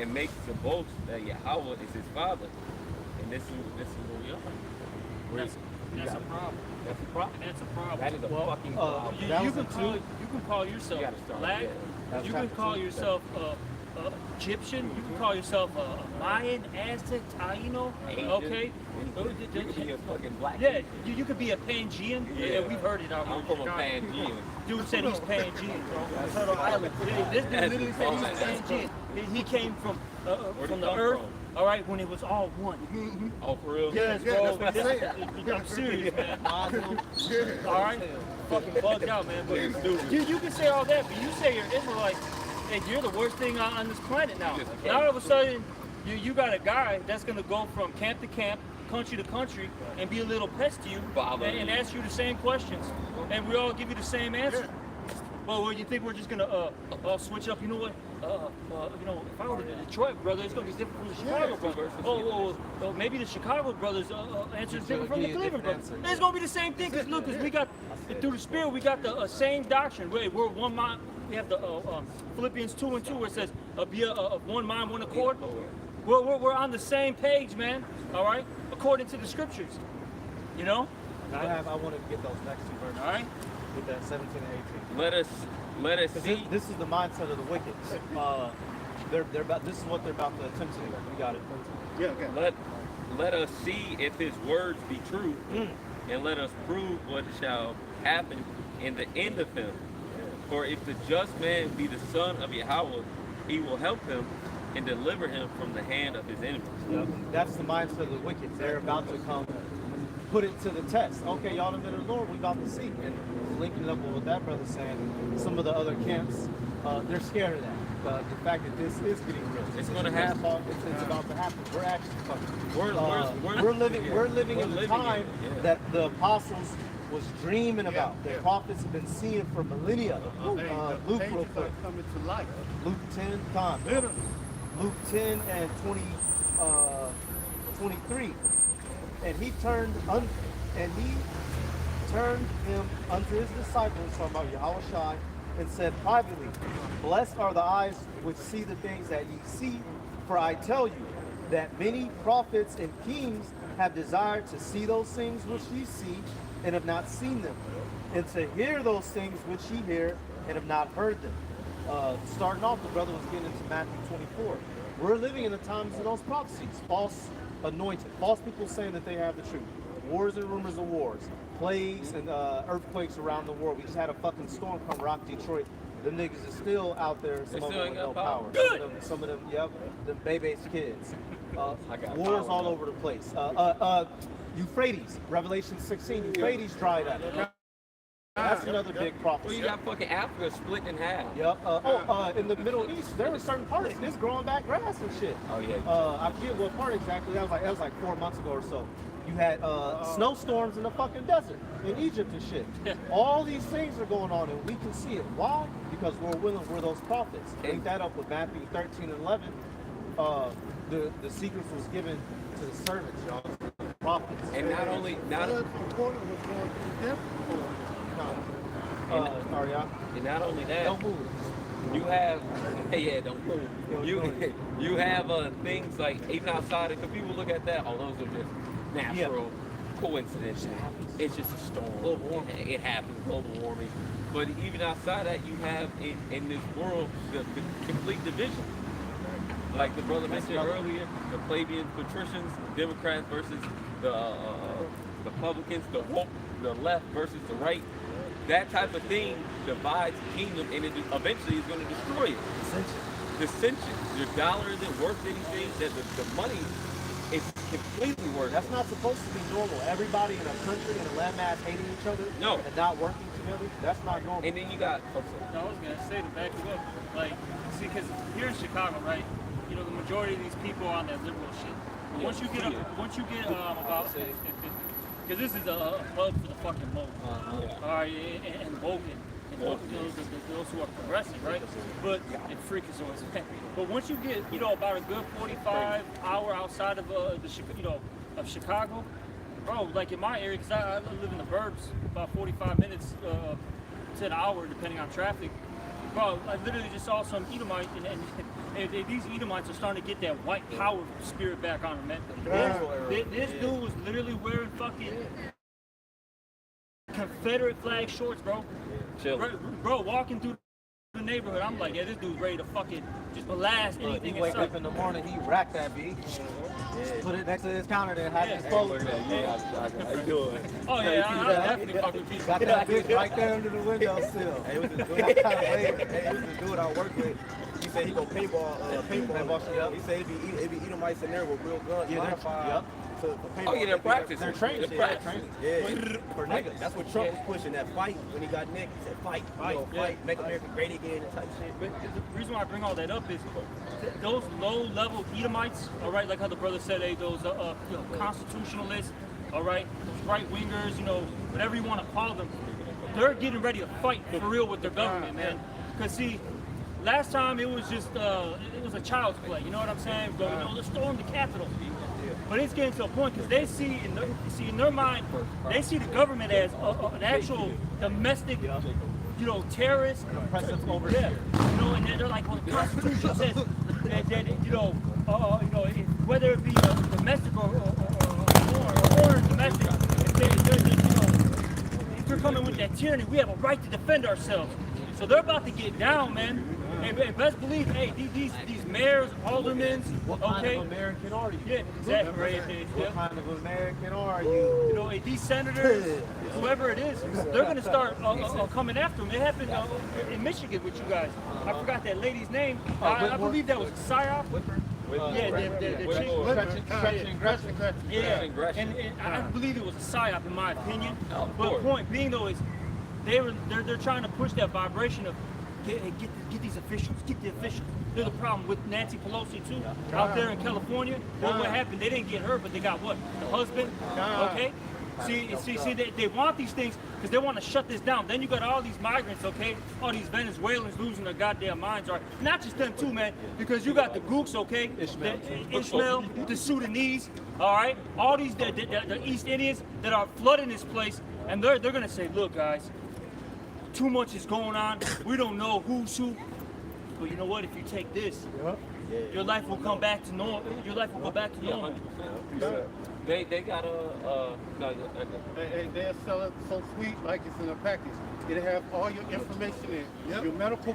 and makes the boast that Yahweh is his father. And this is where we are. That's a problem. That's a problem. That's a problem. That is a fucking problem. You can call yourself black. You can call yourself Egyptian. You can call yourself Mayan, Aztec, Taino. Okay. You could be a fucking black. Yeah, you could be a Pangean. Yeah, we've heard it out here. I'm from a Pangean. Dude said he's Pangean, bro. Turtle Island. This dude literally said he's Pangean. He came from the earth. All right, when it was all one. Oh, for real? Yes, bro. I'm serious, man. All right? Fucking bugged out, man. But you can say all that, but you say you're Israelite, and you're the worst thing on this planet now. Now all of a sudden, you got a guy that's going to go from camp to camp, country to country, and be a little pest to you, and ask you the same questions. And we all give you the same answer. Well, you think we're just gonna switch up? You know what? If I were the Detroit brother, it's gonna be different from the Chicago brother. Oh, maybe the Chicago brothers answer is different from the Cleveland brothers. It's gonna be the same thing, because we got through the Spirit, we got the same doctrine. We're one mind. We have the Philippians 2:2 where it says, "Be of one mind, one accord." We're on the same page, man. All right, according to the scriptures. You know. I want to get those next two verses. All right. With that 17 and 18. Let us see. This is the mindset of the wicked. They're about. This is what they're about to attempt to do. We got it. Yeah. Okay. Let us see if his words be true, and let us prove what shall happen in the end of him. For if the just man be the son of Yahweh, he will help him and deliver him from the hand of his enemies. Yep. That's the mindset of the wicked. They're about to come, put it to the test. Okay, y'all have been in the Lord, we about to see. And linking up with what that brother's saying, some of the other camps, they're scared of that. The fact that this is getting real. It's going to happen. It's about to happen. We're actually fucking. We're living in the time that the apostles was dreaming about. The prophets have been seeing for millennia. Luke real quick. Coming to life. Luke 10, time. Literally. Luke 10 and 23. And he turned him unto his disciples, talking about Yahushua, and said privately, Blessed are the eyes which see the things that ye see, for I tell you that many prophets and kings have desired to see those things which ye see, and have not seen them, and to hear those things which ye hear, and have not heard them. Starting off, the brother was getting into Matthew 24. We're living in the times of those prophecies, false anointed, false people saying that they have the truth, wars and rumors of wars, plagues and earthquakes around the world. We just had a fucking storm come rock Detroit. Them niggas is still out there, some of them with no power. Some of them, yep, them baby's kids. Wars all over the place. Euphrates, Revelation 16, Euphrates dried up. That's another big prophecy. Well, you got fucking Africa split in half. Yep. In the Middle East, there were certain parts that's growing back grass and shit. Oh yeah. I forget what part exactly. That was like 4 months ago or so. You had snowstorms in the fucking desert in Egypt and shit. All these things are going on and we can see it. Why? Because we're those prophets. Link that up with Matthew 13 and 11. The secrets was given to the servants, y'all. The prophets. And not only important was going to death. Sorry, y'all. and not only that, Don't move. you have don't move. You have things like even outside because people look at that, those are just natural coincidences. It's just a storm. Global warming. It happens, global warming. But even outside that, you have in this world the complete division. Like the brother mentioned earlier, the plebeians, patricians, Democrats versus the Republicans, the left versus the right. That type of thing divides the kingdom, and it eventually is going to destroy it. Dissension. Your dollar isn't worth anything. That the money is completely worth. That's not supposed to be normal. Everybody in a country and a landmass hating each other and not working together. That's not normal. And then you got. No, I was gonna say to back you up, like, see, because here in Chicago, right, you know, the majority of these people are on that liberal shit. But once you get about, because this is a hub for the fucking woke, all right, and woke and those who are progressive, right? But and freakazoids. But once you get, you know, about a good 45 hour outside of of Chicago, bro, like in my area, because I live in the burbs, about 45 minutes to an hour, depending on traffic. Bro, I literally just saw some Edomite, and these Edomites are starting to get that white power spirit back on them, man. This dude was literally wearing fucking Confederate flag shorts, bro. Bro, walking through the neighborhood, I'm like, yeah, this dude's ready to fucking just blast anything. He wake up in the morning, he racked that beat. Put it next to his counter there, have his phone. Oh yeah, I definitely fucking beat. Got that bitch right there under the windowsill. Hey, it was this dude I work with. He said he go paintball. He said it be Edomites in there with real guns, modified. To paintball. Oh yeah, they're practicing. They're training. Yeah, for niggas. That's what Trump was pushing, that fight. When he got Nick, he said fight, make America great again and type shit. But the reason why I bring all that up is those low-level Edomites, all right, like how the brother said, hey, those constitutionalists, all right, those right-wingers, you know, whatever you want to call them, they're getting ready to fight for real with their government, man. Because see, last time it was just it was a child's play. You know what I'm saying? You know, let's storm the Capitol. But it's getting to a point because they see in their mind, they see the government as an actual domestic, you know, terrorist, Oppressive overseer. you know, and they're like, well, the Constitution says that you know, whether it be domestic or domestic, if they're coming with that tyranny, we have a right to defend ourselves. So they're about to get down, man. And best believe, hey, these mayors, aldermen, What kind of American are you? Yeah, exactly. Right. What kind of American are you? You know, these senators, whoever it is, they're going to start coming after them. It happened in Michigan with you guys. I forgot that lady's name. I believe that was PSYOP. Yeah, the chick. Yeah, and I believe it was a PSYOP in my opinion. But the point being though is they're trying to push that vibration of get these officials, get the officials. There's a problem with Nancy Pelosi too, out there in California. Well, what happened? They didn't get her, but they got what? The husband. Okay. See, they want these things because they want to shut this down. Then you got all these migrants, okay? All these Venezuelans losing their goddamn minds. Are not just them too, man. Because you got the Gooks, okay? Ishmael, the Sudanese, all right? All these the East Indians that are flooding this place, and they're gonna say, look, guys, too much is going on. We don't know who's who. But you know what? If you take this, your life will come back to normal. Your life will go back to normal. They got They'll sell it so sweet like it's in a package. It'll have all your information in. Your medical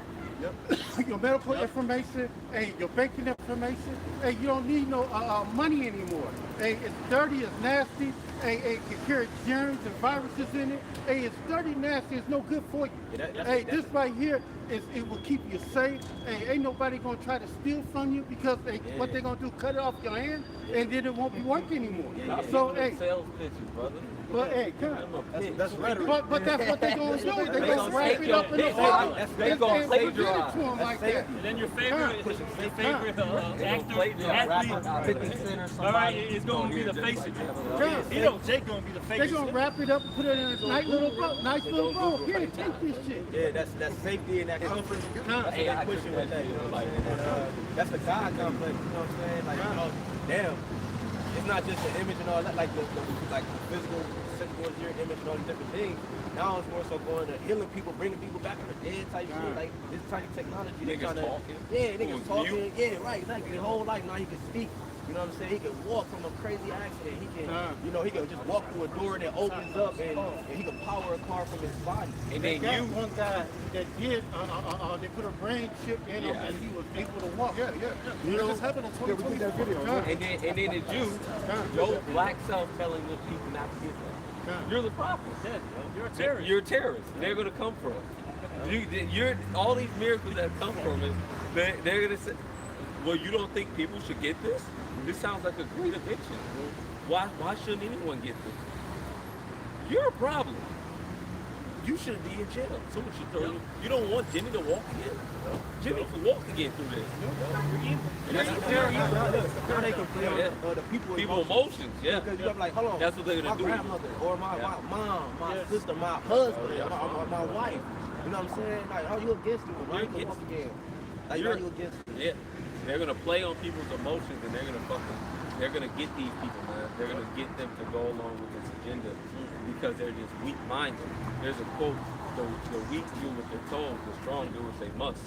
your medical information, hey, your banking information. Hey, you don't need no money anymore. Hey, it's dirty, it's nasty. Hey, it can carry germs and viruses in it. Hey, it's dirty, nasty, it's no good for you. This right here, it will keep you safe. Hey, ain't nobody gonna try to steal from you because what they're gonna do, cut it off your hand, and then it won't be working anymore. So, hey. Sales pitches, brother. But hey, come on. That's rhetoric. But that's what they gonna do. They They gonna gonna wrap take it your- up in the they bottle. gonna and plagiarize. present it to them like that. And then your favorite actor, plagiarize. athlete, 50 Cent or all somebody. right, is going to be the face of it. Come. You know, Jake going to be the face They of gonna it. wrap it up and put it in a nice little bowl. Here, take this shit. Yeah, that's safety and that comfort. That's what they pushing with that, you know, like, that's the God complex, you know what I'm saying? Like, you know, damn, it's not just the image and all that, like the physical, sexual image and all these different things. Now it's more so going to healing people, bringing people back from the dead type shit, like this type of technology. They Niggas tryna- talking. Yeah, niggas Who's talking. mute. Yeah, right, exactly. His whole life now he can speak. You know what I'm saying? He can walk from a crazy accident. He can, you know, he can just walk through a door that opens up and he can power a car from his body. And They then got you, one guy that did, they put a brain chip in him and he was able to walk. Yeah. You know, This happened in 2020. that video. and then the Jew, your black self telling the people not to get that. You're the prophet. You're a terrorist. You're a terrorist. They're gonna come for us. You're all these miracles that come from us. They're gonna say, well, you don't think people should get this? This sounds like a great addiction. Why shouldn't anyone get this? You're a problem. You shouldn't be in jail. Someone should throw you. You don't want Jimmy to walk again. Jimmy can walk again through this. And that's what they're Now they can play on the people emotions, yeah. Because you have like, hold on, That's what they're gonna my do. grandmother or my mom, my sister, my husband, my wife. You know what I'm saying? Like, oh, you against me, right? You're Come up again. Like, You're- you against me. Yeah. They're gonna play on people's emotions and they're gonna get these people, man. They're gonna get them to go along with this agenda because they're just weak-minded. There's a quote, the weak do what they're told, the strong do what they must.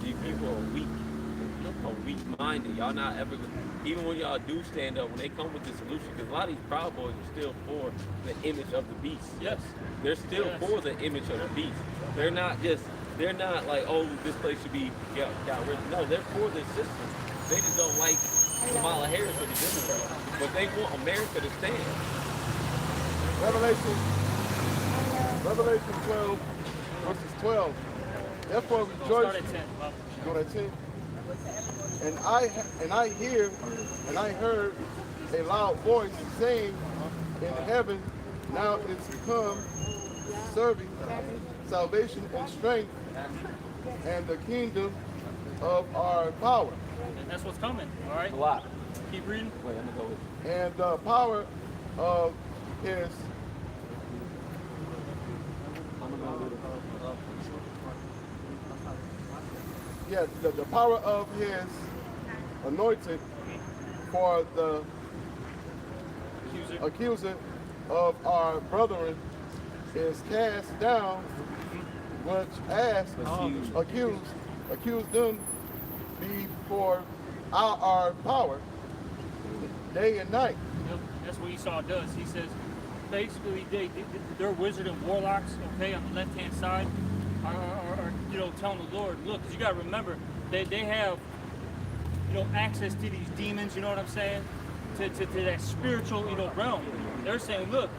These people are weak-minded. Y'all not ever, even when y'all do stand up, when they come with the solution, because a lot of these Proud Boys are still for the image of the beast. Yes. They're still for the image of the beast. They're not like, oh, this place should be got rid of. No, they're for the system. They just don't like Kamala Harris or the Democrats. But they want America to stand. Revelation 12, verses 12. Therefore Start rejoice. at 10. Well, Go to 10. And I heard a loud voice saying in heaven, now is come serving salvation and strength and the kingdom of our power. and that's what's coming, all right? A lot. Keep reading. Wait, I'm gonna go with And the power of his the power of his anointed for the accuser of our brethren is cast down, which accuse them before our power day and night. Yep, that's what Esau does. He says, basically, they're wizard and warlocks, okay, on the left-hand side, are telling the Lord, look, 'cause you got to remember, they have, access to these demons, you know what I'm saying, to that spiritual, realm. They're saying, look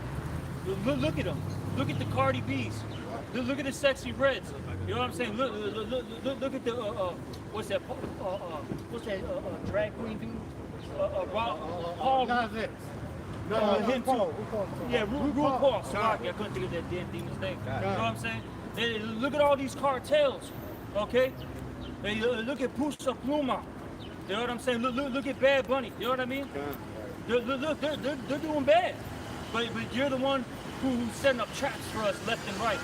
at them. Look at the Cardi B's. Look at the sexy reds. You know what I'm saying? Look at the, what's that drag queen dude? Paul. Him too. Yeah, RuPaul. Sorry, I couldn't think of that damn demon's name. You know what I'm saying? Hey, look at all these cartels, okay? Hey, look at Pusa Pluma. You know what I'm saying? Look at Bad Bunny. You know what I mean? Look, they're doing bad. But you're the one who's setting up traps for us left and right.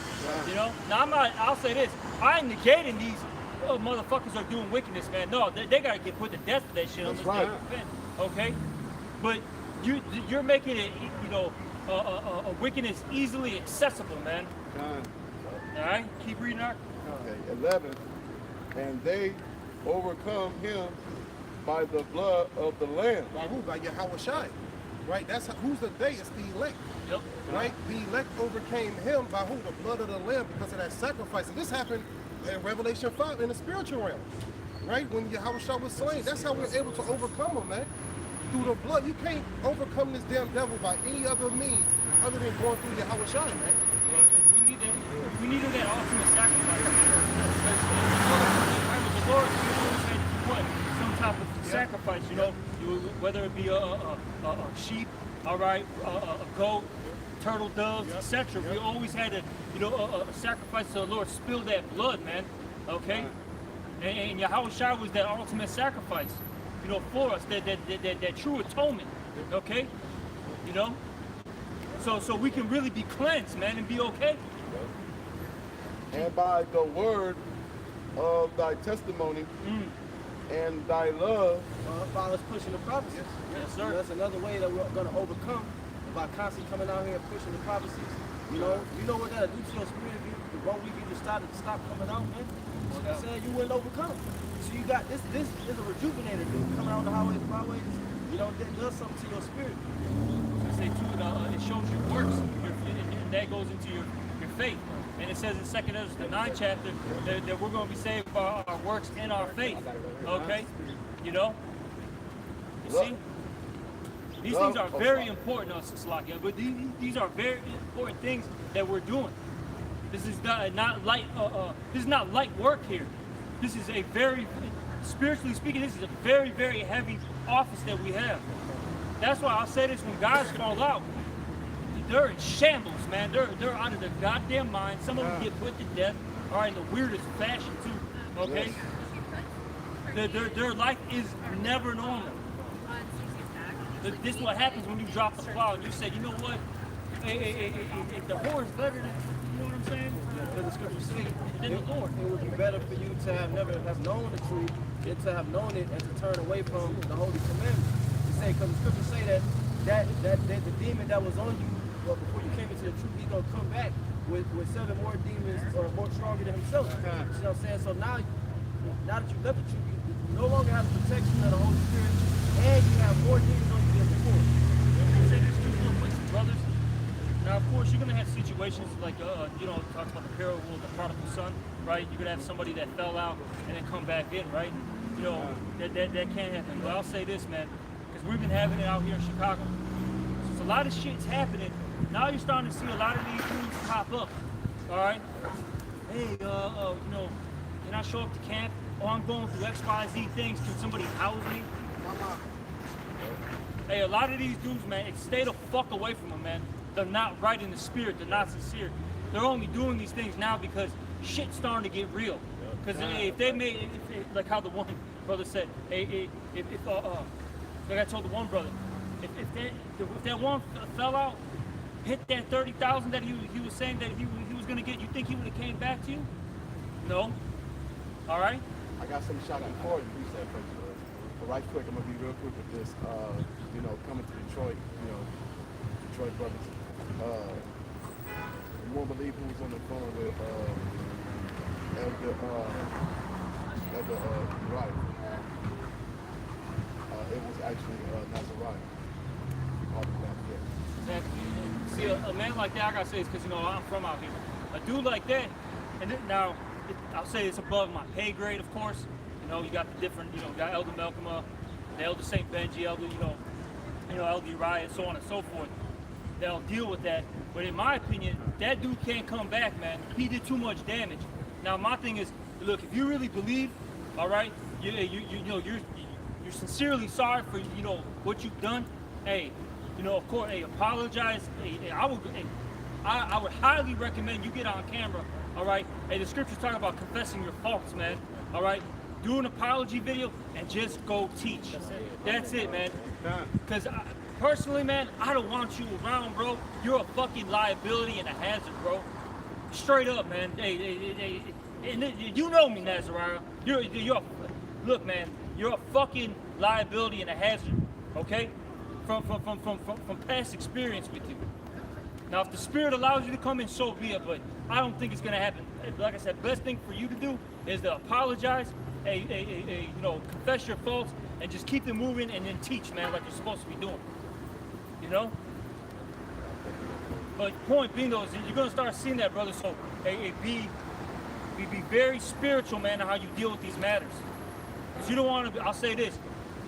You know? Now I'll say this. I ain't negating these motherfuckers are doing wickedness, man. No, they gotta get put to death for that shit. That's right. Okay? But you're making it, a wickedness easily accessible, man. All right, keep reading, Art. Okay, 11. And they overcome him by the blood of the Lamb. By who? By Yahweh Shai. Right? That's who's the they? It's the elect. Yep. Right? The elect overcame him by who? The blood of the Lamb because of that sacrifice. And this happened in Revelation 5 in the spiritual realm. Right? When Yahweh Shai was slain. That's how we're able to overcome him, man. Through the blood. You can't overcome this damn devil by any other means other than going through Yahweh Shai, man. We needed that ultimate sacrifice. The Lord always had to put some type of sacrifice, whether it be a sheep, all right, a goat, turtle doves, etc. We always had to, a sacrifice to the Lord, spill that blood, man. Okay, and Yahweh Shai was that ultimate sacrifice, for us, that true atonement. Okay, so we can really be cleansed, man, and be okay. And by the word of thy testimony and thy love, by us pushing the prophecies. Yes, sir. That's another way that we're going to overcome by constantly coming out here and pushing the prophecies. You know what that'll do to your spirit if the 1 week you just started to stop coming out, man. You know what I'm saying? You wouldn't overcome. So you got this is a rejuvenator, dude, coming out on the highways and byways. That does something to your spirit. I say too, it shows your works, and that goes into your faith. And it says in 2 Ezra, the 9th chapter, that we're going to be saved by our works and our faith. Okay? You see? These things are very important to us, Slakia, but these are very important things that we're doing. This is not light. This is not light work here. This is a very, spiritually speaking, this is a very, very heavy office that we have. That's why I'll say this: when guys fall out, they're in shambles, man. They're out of their goddamn mind. Some of them get put to death, or in the weirdest fashion too. Okay, their life is never normal. This is what happens when you drop the plow and you say, you know what, the whore is better than, you know what I'm saying? Because the scriptures say than the Lord. It would be better for you to have never have known the truth than to have known it and to turn away from the holy commandments. Because the scriptures say that the demon that was on you before you came into the truth, he's gonna come back with 7 more demons or more stronger than himself. You know what I'm saying? So now that you left the truth, you no longer have the protection of the Holy Spirit, and you have more demons on you than before. Say this too, real quick, brothers. Now, of course, you're gonna have situations like it talks about the parable of the prodigal son, right? You're gonna have somebody that fell out and then come back in, right? That can't happen. But I'll say this, man, because we've been having it out here in Chicago. So a lot of shit's happening. Now you're starting to see a lot of these dudes pop up. All right. Hey, can I show up to camp? Oh, I'm going through XYZ things. Can somebody house me? Hey, a lot of these dudes, man, stay the fuck away from them, man. They're not right in the spirit. They're not sincere. They're only doing these things now because shit's starting to get real. Because if they made, like how the one brother said, like I told the one brother, if that one fell out, hit that 30,000 that he was saying that he was gonna get, you think he would have came back to you? No. All right. I got some shot before you. But right quick, I'm gonna be real quick with this. Coming to Detroit, Detroit brothers. You won't believe who was on the phone with Elder Wright. It was actually Nazariah. See, a man like that, I gotta say, it's because I'm from out here. A dude like that, and now I'll say it's above my pay grade, of course. You got the different, you got Elder Malcolm, the Elder St. Benji, Elder, Elder Uriah, so on and so forth. They'll deal with that. But in my opinion, that dude can't come back, man. He did too much damage. Now my thing is, look, if you really believe, all right, you're sincerely sorry for what you've done. Hey, of course, hey, apologize. Hey, I would highly recommend you get on camera. All right. Hey, the scriptures talk about confessing your faults, man. All right. Do an apology video and just go teach. That's it, man. Because personally, man, I don't want you around, bro. You're a fucking liability and a hazard, bro. Straight up, man. Hey, you know me, Nazariah. Look, man. You're a fucking liability and a hazard. Okay? From past experience with you. Now, if the Spirit allows you to come in, so be it. But I don't think it's gonna happen. Like I said, best thing for you to do is to apologize. Confess your faults and just keep it moving and then teach, man, like you're supposed to be doing. But point being though is you're gonna start seeing that, brother. So be very spiritual, man, on how you deal with these matters. Because you don't want to be, I'll say this,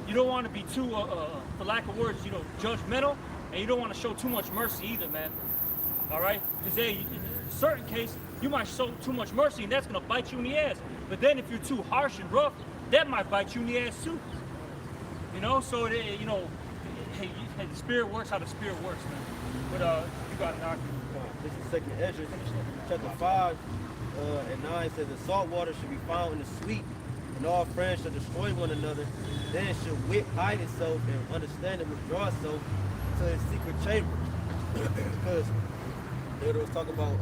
you don't want to be too, for lack of words, judgmental, and you don't want to show too much mercy either, man. All right? Because in a certain case, you might show too much mercy, and that's gonna bite you in the ass. But then if you're too harsh and rough, that might bite you in the ass too. So the Spirit works how the Spirit works, man. But you got knocked. This is second Ezra, chapter 5 and 9 says, the salt water should be found in the sweet, and all friends shall destroy one another. Then should wit hide itself, and understanding withdraw itself to its secret chamber. Because they was talking about,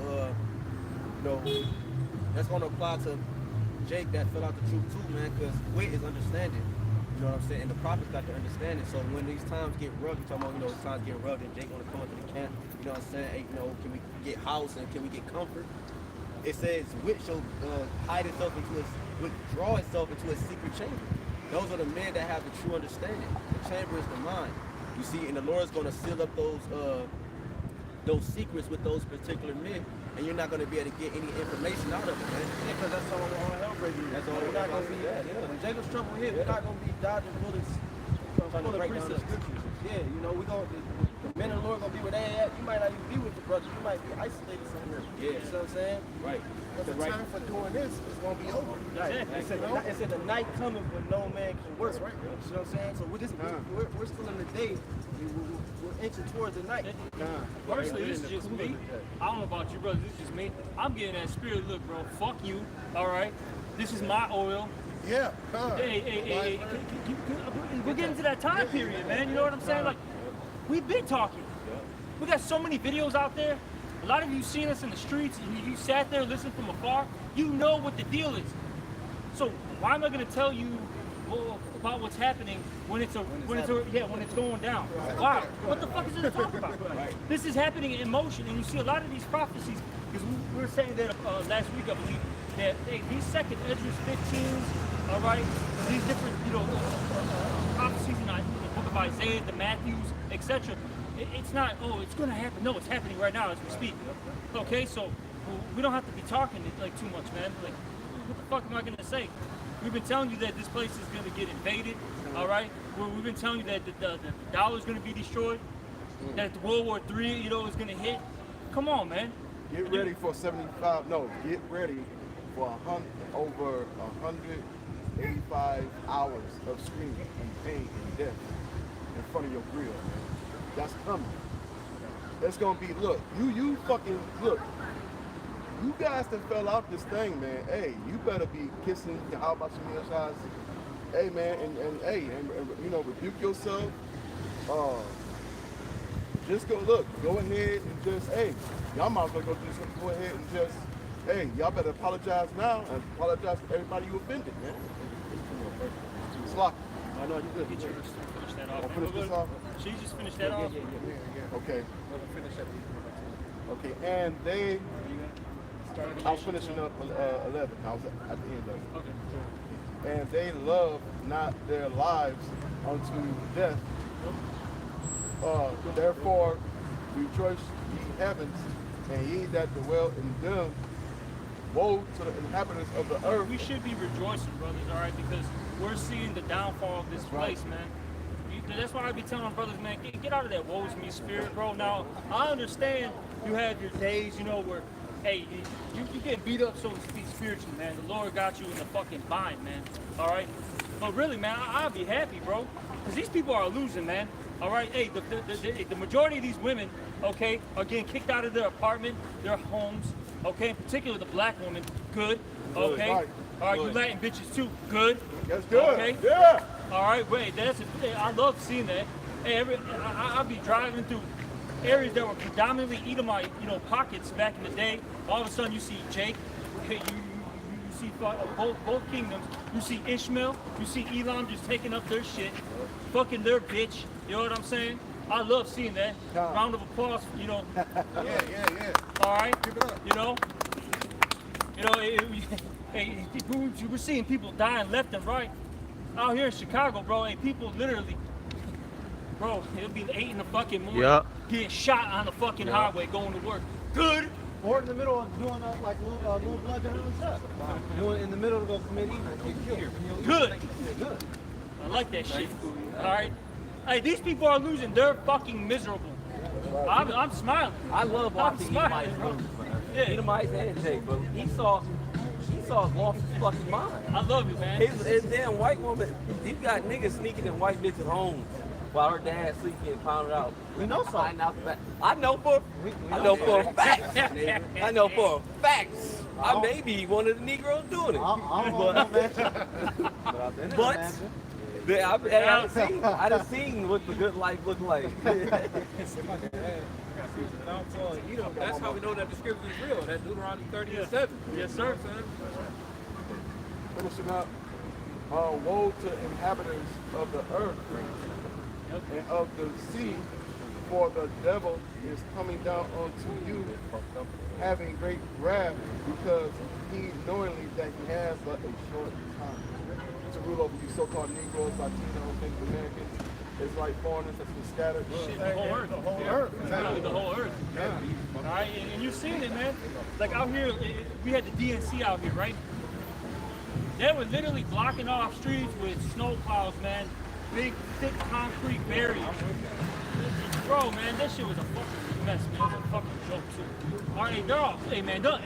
that's going to apply to Jake that fell out the truth too, man, because wit is understanding. You know what I'm saying? And the prophets got to understand it. So when these times get rough, you talking about, times get rough, and Jake want to come up to the camp, you know what I'm saying? Hey, can we get house and can we get comfort? It says wit shall hide itself withdraw itself into a secret chamber. Those are the men that have the true understanding. The chamber is the mind. You see, and the Lord's going to seal up those secrets with those particular men, and you're not going to be able to get any information out of it, man. Because that's all hell breaking. That's all we're not going to be. When Jacob's trouble hit, we're not going to be dodging bullets. Trying to break down the scriptures. Yeah, we going the men of the Lord going to be where they at. You might not even be with the brothers. You might be isolated somewhere. Yeah. You know what I'm saying? Right. But the time for doing this is going to be over. Right. It said the night coming when no man can work. That's right. You know what I'm saying? So we're still in the day. We're inching towards the night. Personally, this is just me. I don't know about you, brother. This is just me. I'm getting that spirit look, bro. Fuck you. All right. This is my oil. Yeah. Hey. We're getting to that time period, man. You know what I'm saying? Like, we've been talking. We got so many videos out there. A lot of you seen us in the streets, and you sat there listening from afar. You know what the deal is. So why am I going to tell you about what's happening when it's going down? Why? What the fuck is there to talk about? This is happening in motion, and you see a lot of these prophecies. Because we were saying that last week, I believe, that these second Ezra's 15s, all right, these different prophecies in the book of Isaiah, the Matthews, etc. It's not, it's going to happen. No, it's happening right now as we speak. Okay, so we don't have to be talking like too much, man. Like, what the fuck am I going to say? We've been telling you that this place is going to get invaded, all right? We've been telling you that the dollar is going to be destroyed, that the World War III, is going to hit. Come on, man. Get ready for get ready for over 185 hours of screaming and pain and death in front of your grill, man. That's coming. It's gonna be, look, you guys that fell out this thing, man. Hey, you better be kissing how about your shots. Hey, man, and rebuke yourself. Just go ahead and just, y'all might as well go ahead and just, y'all better apologize now and apologize to everybody you offended, man. It's locked. I know you good. Get yours. Finish that off. Finish this off? She just finished that off? Yeah. Okay. Okay, and I was finishing up 11. I was at the end of it. Okay. And they love not their lives unto death. Therefore, rejoice ye heavens, and ye that dwell in them. Woe to the inhabitants of the earth. We should be rejoicing, brothers, all right, because we're seeing the downfall of this place, man. That's why I be telling my brothers, man, get out of that woe is me spirit, bro. Now, I understand you have your days, where, hey, you get beat up, so to speak, spiritually, man. The Lord got you in the fucking bind, man, all right? But really, man, I'll be happy, bro, because these people are losing, man, all right? Hey, the majority of these women, okay, are getting kicked out of their apartment, their homes, okay, in particular the black women, good, okay? Right. All right, you Latin bitches too, good. That's good. Okay? Yeah. All right, wait, I love seeing that. Hey, I'll be driving through areas that were predominantly Edomite, pockets back in the day. All of a sudden, you see Jake, you see both kingdoms. You see Ishmael, you see Elam just taking up their shit, fucking their bitch. You know what I'm saying? I love seeing that. Round of applause, Yeah. All right, Keep it up. Hey, we're seeing people dying left and right. Out here in Chicago, bro, people literally, bro, it'll be 8 in the fucking morning, getting shot on the fucking highway going to work. Good. Or in the middle of doing like little blood and stuff. Doing in the middle to go commit evil. Good. I like that shit. All right. Hey, these people are losing. They're fucking miserable. I'm smiling. I love watching smiling, Edomites, bro. bro. Yeah. Edomites and Jake, bro. Esau lost his fucking mind. I love you, man. His damn white woman, he got niggas sneaking in white bitches' homes, while her dad sleep getting pounded out. We know something. I know for a fact. I know for a fact. I may be one of the Negroes doing it. I don't imagine. But I've been in But imagine. I done seen what the good life look like. That's how we know that the scripture is real. That Deuteronomy 30:7. Yes, sir. Finishing up, woe to inhabitants of the earth and of the sea, for the devil is coming down unto you, having great wrath, because he knowingly that he has but a short time to rule over you so-called Negroes, Latinos, Native Americans. It's like foreigners that's been scattered. Shit, the whole earth. The whole earth. Exactly, the whole earth. Yeah. All right, and you've seen it, man. Like out here, we had the DNC out here, right? They were literally blocking off streets with snow plows, man. Big, thick concrete barriers. Bro, man, that shit was a fucking mess, man. It was a fucking joke, too. All right, they're all, hey, man, look,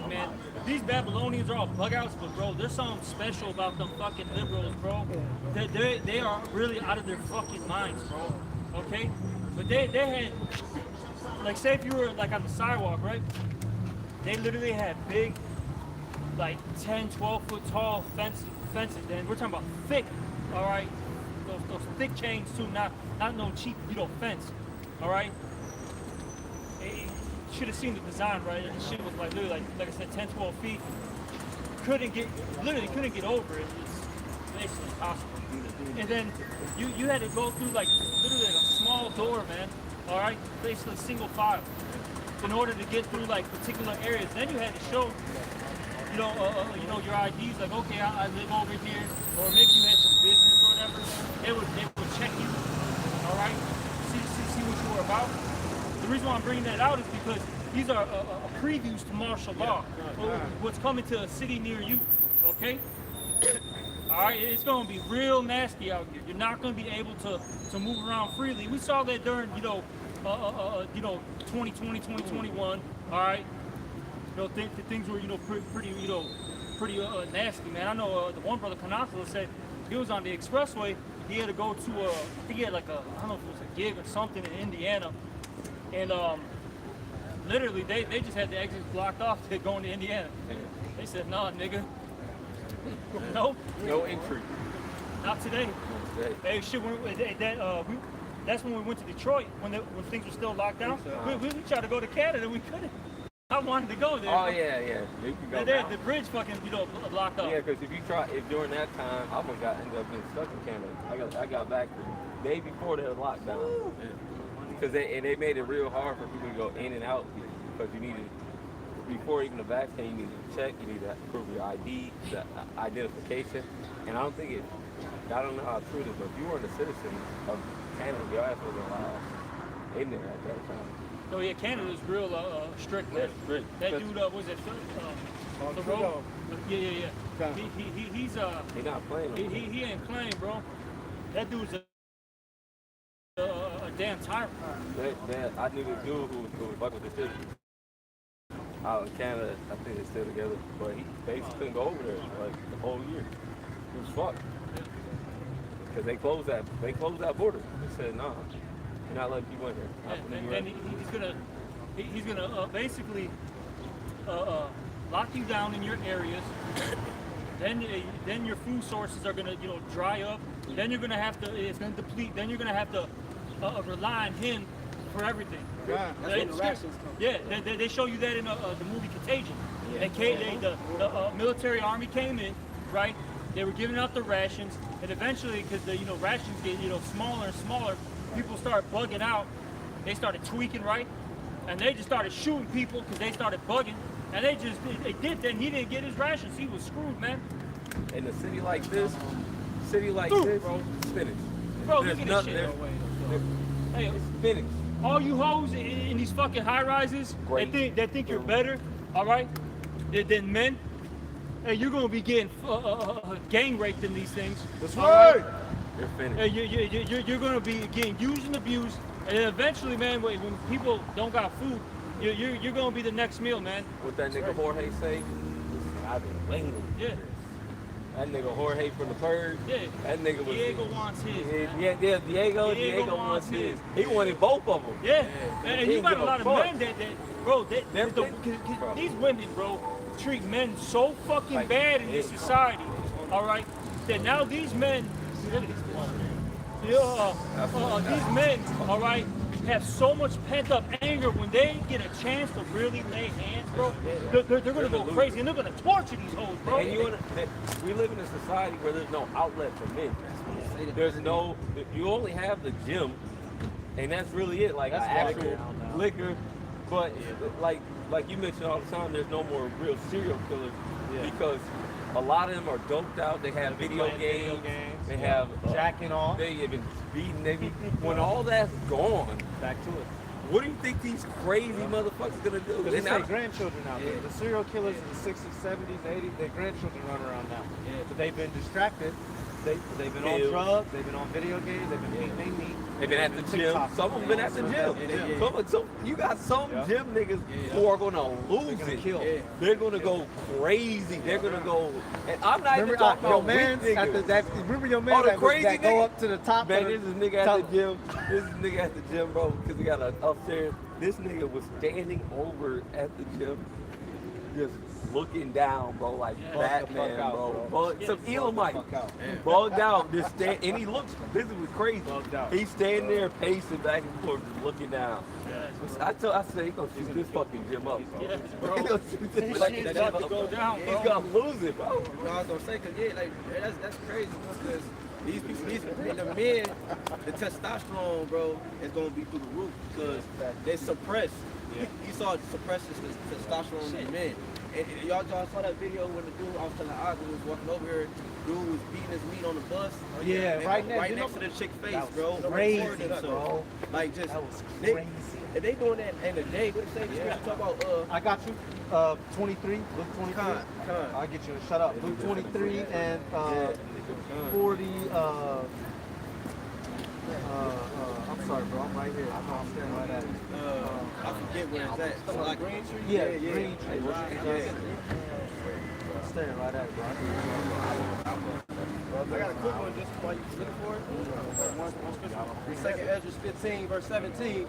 man, these Babylonians are all bug-outs, but, bro, there's something special about them fucking liberals, bro. They are really out of their fucking minds, bro, okay? But they had, like, say if you were, like, on the sidewalk, right? They literally had big, like, 10, 12-foot tall fences, and we're talking about thick, all right? Those thick chains, too, not no cheap, fence, all right? You should have seen the design, right? And the shit was like literally, like I said, 10, 12 feet. Literally couldn't get over it. It's basically impossible. And then you had to go through like literally like a small door, man. All right, basically single file, in order to get through like particular areas. Then you had to show, your IDs. Like, okay, I live over here, or maybe you had some business or whatever. They would check you. All right, see what you were about. The reason why I'm bringing that out is because these are previews to martial law. What's coming to a city near you, okay? All right, it's going to be real nasty out here. You're not going to be able to move around freely. We saw that during, 2020, 2021, all right? Things were, pretty nasty, man. I know the one brother, Kanasala, said he was on the expressway. He had to go to I think he had like I don't know if it was a gig or something in Indiana. And literally, they just had the exits blocked off to go into Indiana. They said, nah, nigga. Nope. No entry. Not today. Hey, shit, that's when we went to Detroit, when things were still locked down. We tried to go to Canada, we couldn't. I wanted to go there. Oh, yeah. You can go the bridge fucking, blocked off. Yeah, because if during that time, I ended up getting stuck in Canada. I got back the day before the lockdown. Because they made it real hard for people to go in and out, because you needed, before even the vaccine, you needed to check, you needed to prove your ID, the identification. And I don't know how true it is, but if you weren't a citizen of Canada, your ass wasn't allowed in there at that time. Oh yeah, Canada's real strict. Yeah, strict. That dude, was it the road? Yeah. He's not playing. He ain't playing, bro. That dude's a damn tyrant. I knew this dude who was fucking with the city. Out in Canada, I think they're still together, but he basically couldn't go over there like the whole year. It was fucked. Because they closed that border. They said, nah, you're not letting people in here. And then he's gonna basically lock you down in your areas. Then your food sources are gonna dry up. Then you're gonna have to, it's gonna deplete. Then you're gonna have to rely on him for everything. That's when the rations come. Yeah, they show you that in the movie Contagion. The military army came in, right? They were giving out the rations, and eventually, because the rations get smaller and smaller, people started bugging out. They started tweaking, right? And they just started shooting people because they started bugging. And they did that, and he didn't get his rations. He was screwed, man. In a city like this, bro, it's finished. Bro, There's look at nothing this shit. Hey, it's finished. all you hoes in these fucking high rises that think you're better, all right, than men. Hey, you're gonna be getting gang raped in these things. That's right. You're finished. Hey, you're gonna be getting used and abused, and then eventually, man, when people don't got food, you're gonna be the next meal, man. What that nigga Jorge say? I've been waiting. Yeah. That nigga Jorge from the Purge. Yeah. That nigga was. Diego wants his. Man. Yeah, Diego wants his. He wanted both of them. Yeah. And He you got didn't a lot give of a men that bro, these women, bro, treat men so fucking bad in this society. All right, that now these men, these men, all right, have so much pent up anger when they get a chance to really lay hands, bro. They're gonna go crazy and they're gonna torture these hoes, bro. And we live in a society where there's no outlet for men. There's no, you only have the gym, and that's really it. Like actual liquor, but like you mentioned all the time, there's no more real serial killers because a lot of them are doped out. They have video games. They have jacking off. They have been beaten. When all that's gone, Back to it. what do you think these crazy motherfuckers gonna do? There's their grandchildren out there. The serial killers in the 60s, 70s, 80s, their grandchildren run around now. But they've been distracted. They've been on drugs, they've been on video games, they've been beating their meat. They've been at the gym. Some of them been at the gym. You got some gym niggas who are gonna lose it. They're gonna go crazy. They're gonna go. And I'm not even talking about man weak niggas. Remember your man the crazy that go nigga? up to the top? Man, this is nigga at the gym. This is nigga at the gym, bro. Because we got an upstairs. This nigga was standing over at the gym, just looking down, bro, like Batman, bro. Some Elamite, bugged out. Just stand, and he looks. This was crazy. He's standing there pacing back and forth, just looking down. I said, he's gonna shoot this fucking gym up, bro. Yeah, bro. He's gonna shoot this fucking gym up. Go down, bro. He's gonna lose it, bro. No, I was gonna say, cause like that's crazy because these people, the men, the testosterone, bro, is gonna be through the roof because they suppressed. You saw suppressed testosterone in the men. And y'all saw that video when the dude, I was telling Oz, was walking over here, dude was beating his meat on the bus. Right next to the chick's face, bro. Crazy, bro. Like just, that was crazy. If they doing that in a day, what they say? Talk about I got you. 23, Luke 23. I'll get you. Shut up. Luke 23 and 40. I'm sorry, bro. I'm right here. I'm staring right at it. I forget where it's at. So like Green Tree? Yeah, Green Tree. I'm staring right at it, bro. I got a quick one just while you're looking for it. Second Ezra 15, verse 17.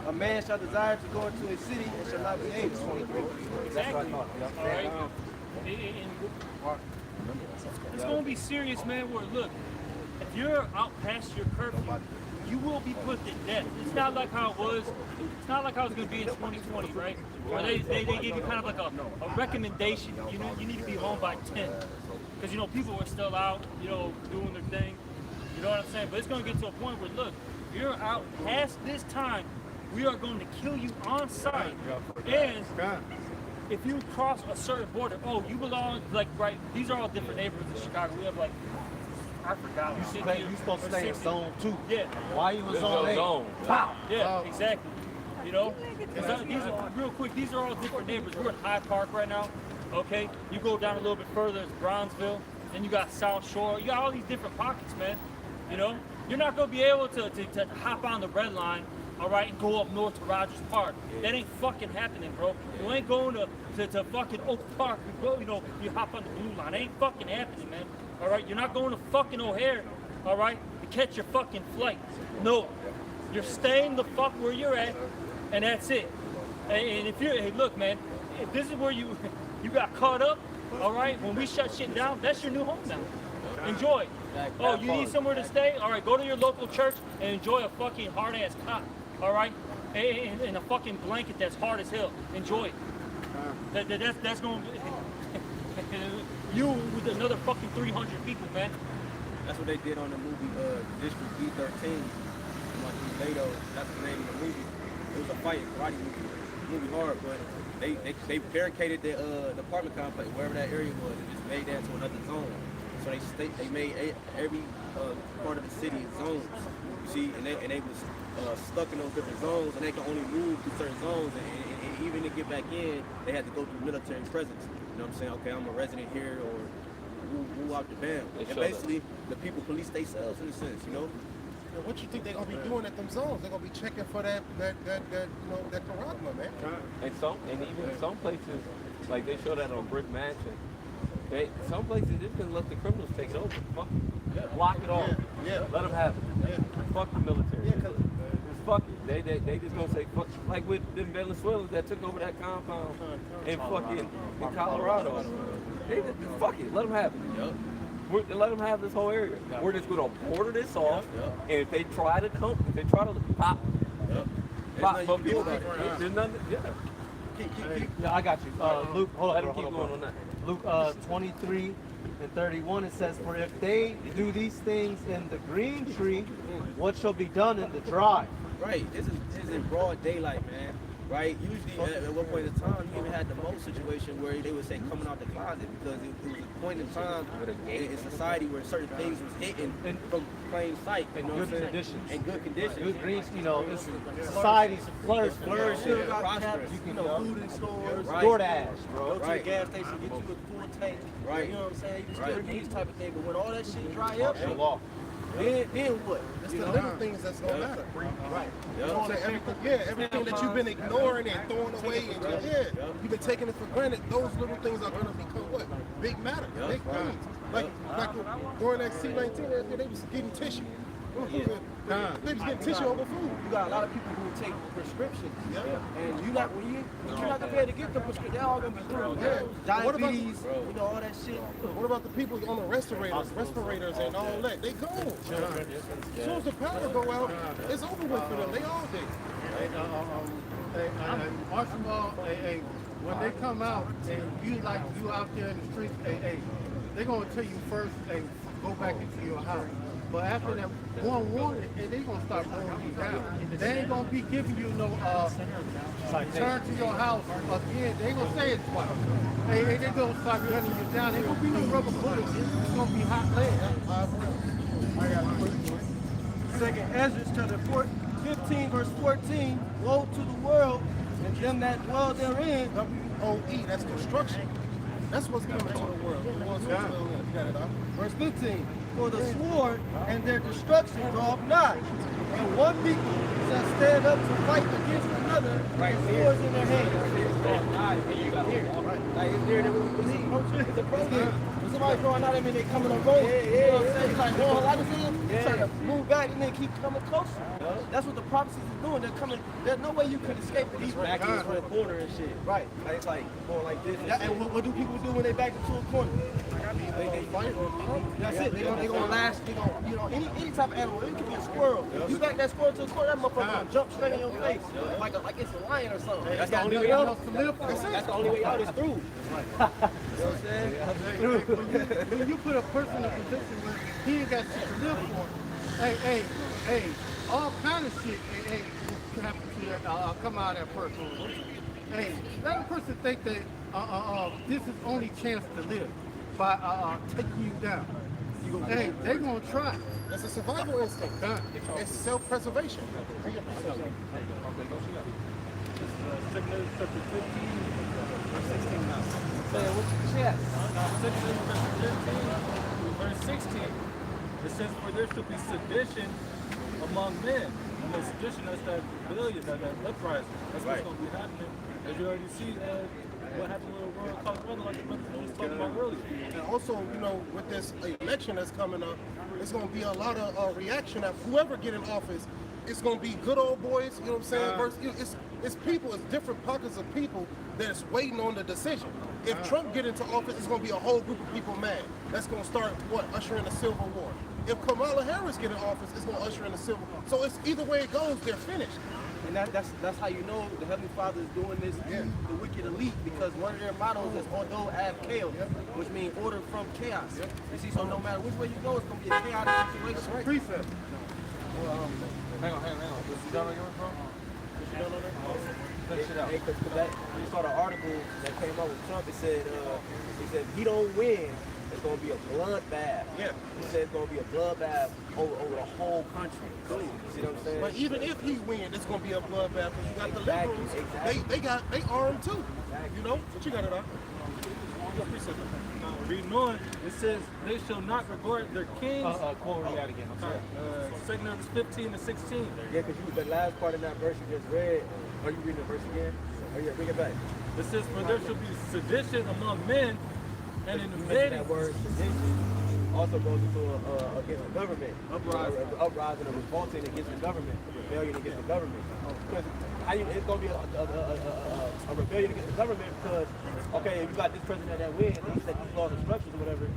A man shall desire to go into a city and shall not be able. 23. Exactly. All right. It's gonna be serious, man. Where look, if you're out past your curfew, you will be put to death. It's not like how it was. It's not like how it's gonna be in 2020, right? Where they give you kind of like a recommendation. You know, you need to be home by 10, because people are still out, doing their thing. You know what I'm saying? But it's gonna get to a point where look, if you're out past this time, we are going to kill you on sight. And if you cross a certain border, you belong right. These are all different neighborhoods in Chicago. We have like. I forgot. You supposed to stay in zone 2. Yeah. Why you in zone 8? Wow. Yeah, exactly. These are, real quick, these are all different neighborhoods. We're in Hyde Park right now. Okay. You go down a little bit further, it's Bronzeville. Then you got South Shore. You got all these different pockets, man. You're not gonna be able to hop on the red line, all right, and go up north to Rogers Park. That ain't fucking happening, bro. You ain't going to fucking Oak Park. You hop on the blue line. It ain't fucking happening, man. All right, you're not going to fucking O'Hare, all right, to catch your fucking flight. No, you're staying the fuck where you're at, and that's it. And if you're, hey, look, man, if this is where you got caught up, all right, when we shut shit down, that's your new home now. Enjoy. Oh, you need somewhere to stay? All right, go to your local church and enjoy a fucking hard-ass cot, all right, and a fucking blanket that's hard as hell. Enjoy it. That's going to you with another fucking 300 people, man. That's what they did on the movie District B13. Like Lato, that's the name of the movie. It was a fighting karate movie hard, but they barricaded the apartment complex, wherever that area was, and just made that to another zone. So they made every part of the city zones. You see, and they was stuck in those different zones, and they could only move to certain zones, and even to get back in, they had to go through military presence. You know what I'm saying? Okay, I'm a resident here, or woo out the band. And basically, the people police themselves in a sense, And what you think they're gonna be doing at them zones? They're gonna be checking for that charagma, man. And even some places, like they show that on Brick Mansion, Some places they just let the criminals take it over. Fuck it. Block it off. Let them have it. Fuck the military. Just fuck it. They just gonna say fuck. Like with the Venezuelans that took over that compound in fucking in Colorado. They just fuck it. Let them have it. Let them have this whole area. We're just gonna border this off, and if they try to pop. Pop, but people, there's nothing. Yeah, I got you. Luke, hold on. Keep going on that. Luke 23 and 31, it says, "For if they do these things in the green tree, what shall be done in the dry?" Right. This is in broad daylight, man. Right. Usually, at one point in time, you even had the most situation where they would say coming out the closet because it was a point in time in society where certain things was hidden from plain sight. You know Good conditions. And good conditions. Good green, it's society's flourishing. Flourishing, prosperous. you You know, food in stores. Right. DoorDash, bro. Go to the gas station, get you a full tank. Right. You know what I'm saying? You can still Right. do these type of things, but when all that shit dry up, then what? It's the little things that's gonna matter. Right. You know what I'm saying? Everything that you've been ignoring and throwing away, and you've been taking it for granted. Those little things are gonna become what? Big matter, big things. Like during that C-19, they was getting tissue. They was getting tissue over food. You got a lot of people who take prescriptions, and you're not prepared to get the prescription. They're all gonna be through. Diabetes, all that shit. What about the people on the respirators and all that? They gone. As soon as the power go out, it's over with for them. They all dead. First of all, when they come out and you out there in the streets, they're gonna tell you first, go back into your house. But after that one warning, they gonna start blowing you down. They ain't gonna be giving you no return to your house again. They ain't gonna say it twice. They gonna start gunning you down. Ain't gonna be no rubber bullets. It's gonna be hot lead. Second Ezra chapter 15 verse 14. Woe to the world and them that dwell therein. WOE, that's construction. That's what's coming to the world. Verse 15. For the sword and their destruction draweth nigh, and one people shall stand up to fight against another with swords in their hands. Like it's there that we believe. It's a program. When somebody's drawing out, I mean they coming on road. You know what I'm saying? It's like going like this, trying to move back and then keep coming closer. That's what the prophecies is doing. They're coming. There's no way you can escape it. These back into a corner and shit. Right. Like it's like going like this. And what do people do when they back into a corner? They fight. That's it. They're gonna last. They gonna, any type of animal. It could be a squirrel. You back that squirrel to a corner, that motherfucker gonna jump straight in your face, like it's a lion or something. That's the only way out. That's the only way out is through. You know what I'm saying? When you put a person in a position where he ain't got shit to live for, all kind of shit, can happen to that, come out of that person. Let a person think that this is only chance to live by taking you down. They're gonna try. It's a survival instinct. It's self-preservation. Sickness chapter 15, verse 16 now. Verse 16, it says, "For there shall be sedition among men." And the sedition, that's that rebellion, that uprising. That's what's going to be happening. As you already see, what happened with the world Colorado, like the brother was talking about earlier. And also, with this election that's coming up, it's going to be a lot of reaction of whoever get in office. It's going to be good old boys, you know what I'm saying? Versus, it's people, it's different pockets of people that's waiting on the decision. If Trump get into office, it's going to be a whole group of people mad. That's going to start, ushering the Civil War. If Kamala Harris get in office, it's going to usher in the Civil War. So it's either way it goes, they're finished. And that's how you know the Heavenly Father is doing this to the wicked elite, because one of their mottos is "Ordo ab chaos," which means order from chaos. You see, so no matter which way you go, it's going to be a chaotic situation. Precept. Hang on. This is down on your phone? Finish it out. Because you saw the article that came out with Trump. It said if he don't win, it's going to be a bloodbath. Yeah. He said it's going to be a bloodbath over the whole country. You see what I'm saying? But even if he wins, it's going to be a bloodbath because you got the Exactly, liberals. exactly. They armed too. You know? But you got it out. Reading on, it says, "They shall not regard their kings." Quote that again. I'm sorry. 2 Numbers 15 to 16. Yeah, because the last part of that verse you just read. Are you reading the verse again? Oh yeah, bring it back. It says, "For there shall be sedition among men, and in You mentioned invading. that word sedition also goes into against the government, uprising or revolting against the government, rebellion against the government. Because it's going to be a rebellion against the government because, okay, if you got this president that wins, and he set these laws and structures or whatever,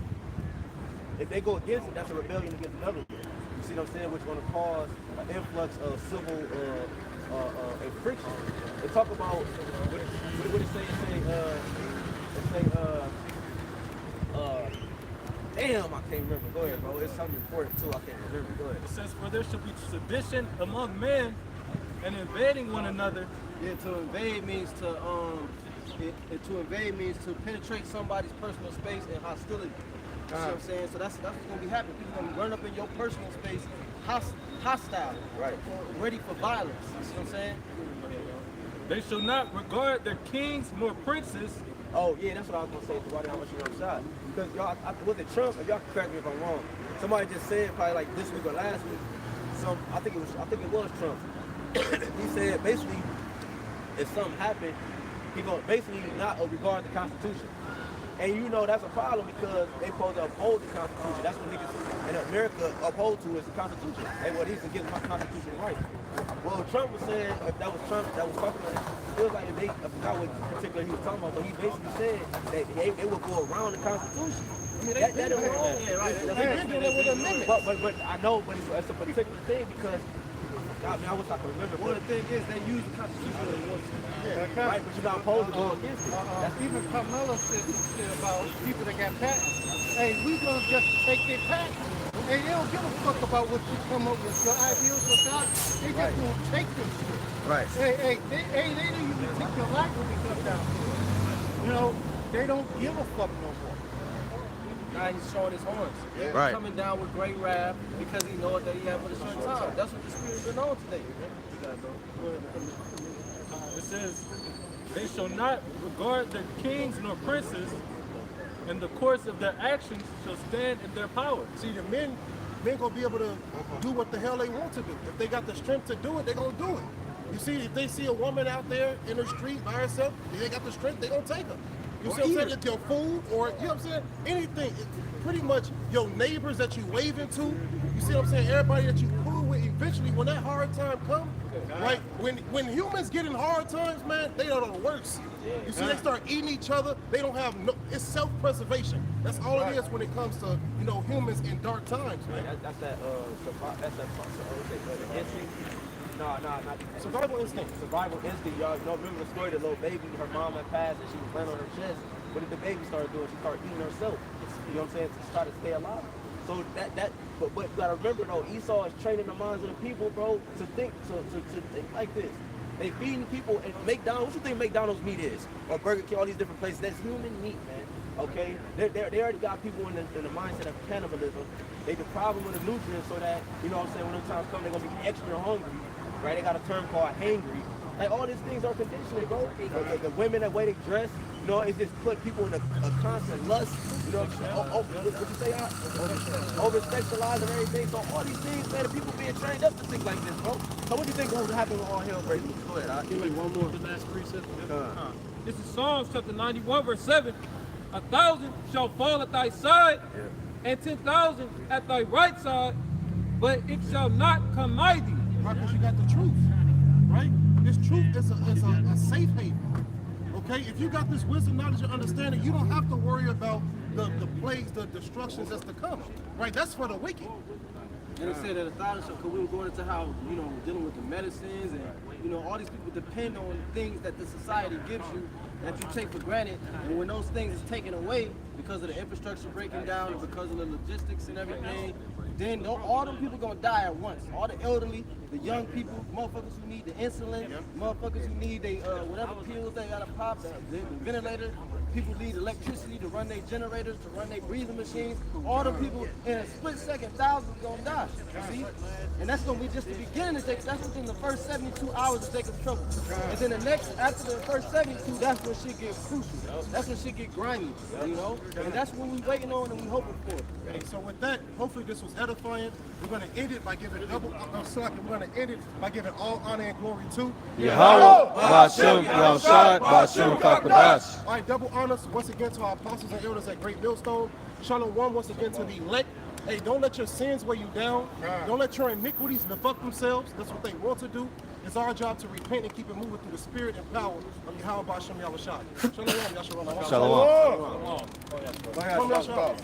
if they go against it, that's a rebellion against the government. You see what I'm saying? Which is going to cause an influx of civil friction. They talk about what it say. Damn, I can't remember. Go ahead, bro. It's something important too. I can't remember. Go ahead. It says, "For there shall be sedition among men, and invading one another." Yeah, to invade means to penetrate somebody's personal space and hostility. You see what I'm saying? So that's what's gonna be happening. People gonna be running up in your personal space, hostile, Right. ready for violence. You see what I'm saying? They shall not regard their kings nor princes. Oh yeah, that's what I was gonna say. To how much you know shot. Because y'all, was it Trump? If y'all can correct me if I'm wrong. Somebody just said probably like this week or last week. I think it was Trump. He said basically, if something happened, he gonna basically not regard the Constitution. And you know that's a problem because they supposed to uphold the Constitution. That's what niggas in America uphold to is the Constitution. They what he's against my constitutional rights. Well, Trump was saying, if that was Trump that was talking about it, it was like I forgot what particular he was talking about, but he basically said that they would go around the Constitution. I mean, that is wrong. Yeah, right. They've been doing it with amendments. But I know, but it's a particular thing because I mean, I wish I could remember. Well, the thing is, they use the Constitution. Right, but you're not supposed to go against it. That's even Carmelo said some shit about people that got patents. Hey, we gonna just take their patents. Hey, they don't give a fuck about what you come up with, your ideals or not. They just gonna take them shit. Right. Hey, they don't even take your life when they come down. You know, they don't give a fuck no more. Now he's showing his horns. Right. Coming down with great wrath because he knows that he had for a certain time. That's what the Spirit's been on today. You gotta go. It says, they shall not regard their kings nor princes, and the course of their actions shall stand in their power. See, the men gonna be able to do what the hell they want to do. If they got the strength to do it, they gonna do it. You see, if they see a woman out there in the street by herself, if they got the strength, they gonna take her. You see what I'm saying? If your food or, you know what I'm saying? Anything, pretty much your neighbors that you waving to, you see what I'm saying? Everybody that you cool with, eventually when that hard time comes, right? When humans get in hard times, man, they are the worst. You see, they start eating each other. They don't have it's self-preservation. That's all it is when it comes to, you know, humans in dark times, man. That's that instinct. Not Survival instinct. Survival instinct, y'all. Don't remember the story, the little baby, her mom had passed and she was laying on her chest. What did the baby start doing? She started eating herself. You know what I'm saying? To try to stay alive. So but you gotta remember though, Esau is training the minds of the people, bro, to think like this. They feeding people and McDonald's. What you think McDonald's meat is? Or Burger King, all these different places. That's human meat, man. Okay, they already got people in the mindset of cannibalism. They deprive them of the nutrients so that, you know what I'm saying, when those times come, they're gonna be extra hungry, right? They got a term called hangry. Like all these things are conditioning, bro. The women, the way they dress, you know, it just put people in a constant lust. You know what you say? Over-sexualized and everything. So all these things, man, the people being trained up to think like this, bro. So what do you think will happen with all hell breaking loose? Go ahead, I'll give you one more. The last precept. This is Psalms chapter 91, verse 7. 1,000 shall fall at thy side, and 10,000 at thy right side, but it shall not come nigh thee. Right, because you got the truth, right? This truth is a safe haven. Okay, if you got this wisdom, knowledge, and understanding, you don't have to worry about the plagues, the destructions that's to come. Right, that's for the wicked. And they said that 1,000, because we were going into how, you know, dealing with the medicines and, you know, all these people depend on things that the society gives you that you take for granted. And when those things is taken away because of the infrastructure breaking down and because of the logistics and everything, then all them people gonna die at once. All the elderly, the young people, motherfuckers who need the insulin, motherfuckers who need they whatever pills they gotta pop, the ventilator, people need electricity to run their generators, to run their breathing machines. All the people in a split second, thousands gonna die. See? And that's gonna be just the beginning of Jacob. That's within the first 72 hours of Jacob's trouble. And then the next, after the first 72, that's when shit get crucial. That's when shit get grimy, you know? And that's what we waiting on and we hoping for. Okay, so with that, hopefully this was edifying. We're going to end it by giving all honor and glory to Yahweh, Ba'ashem, Yahushua, Ba'ashem, Kakadash. All right, double honor. honors once again to our apostles and elders at Great Millstone. Shalom once again to the elect. Hey, don't let your sins weigh you down. Don't let your iniquities befuck themselves. That's what they want to do. It's our job to repent and keep it moving through the spirit and power of Yahweh B'Shem Yahushua. Shalom, Yahshua. Shalom. Shalom. Shalom.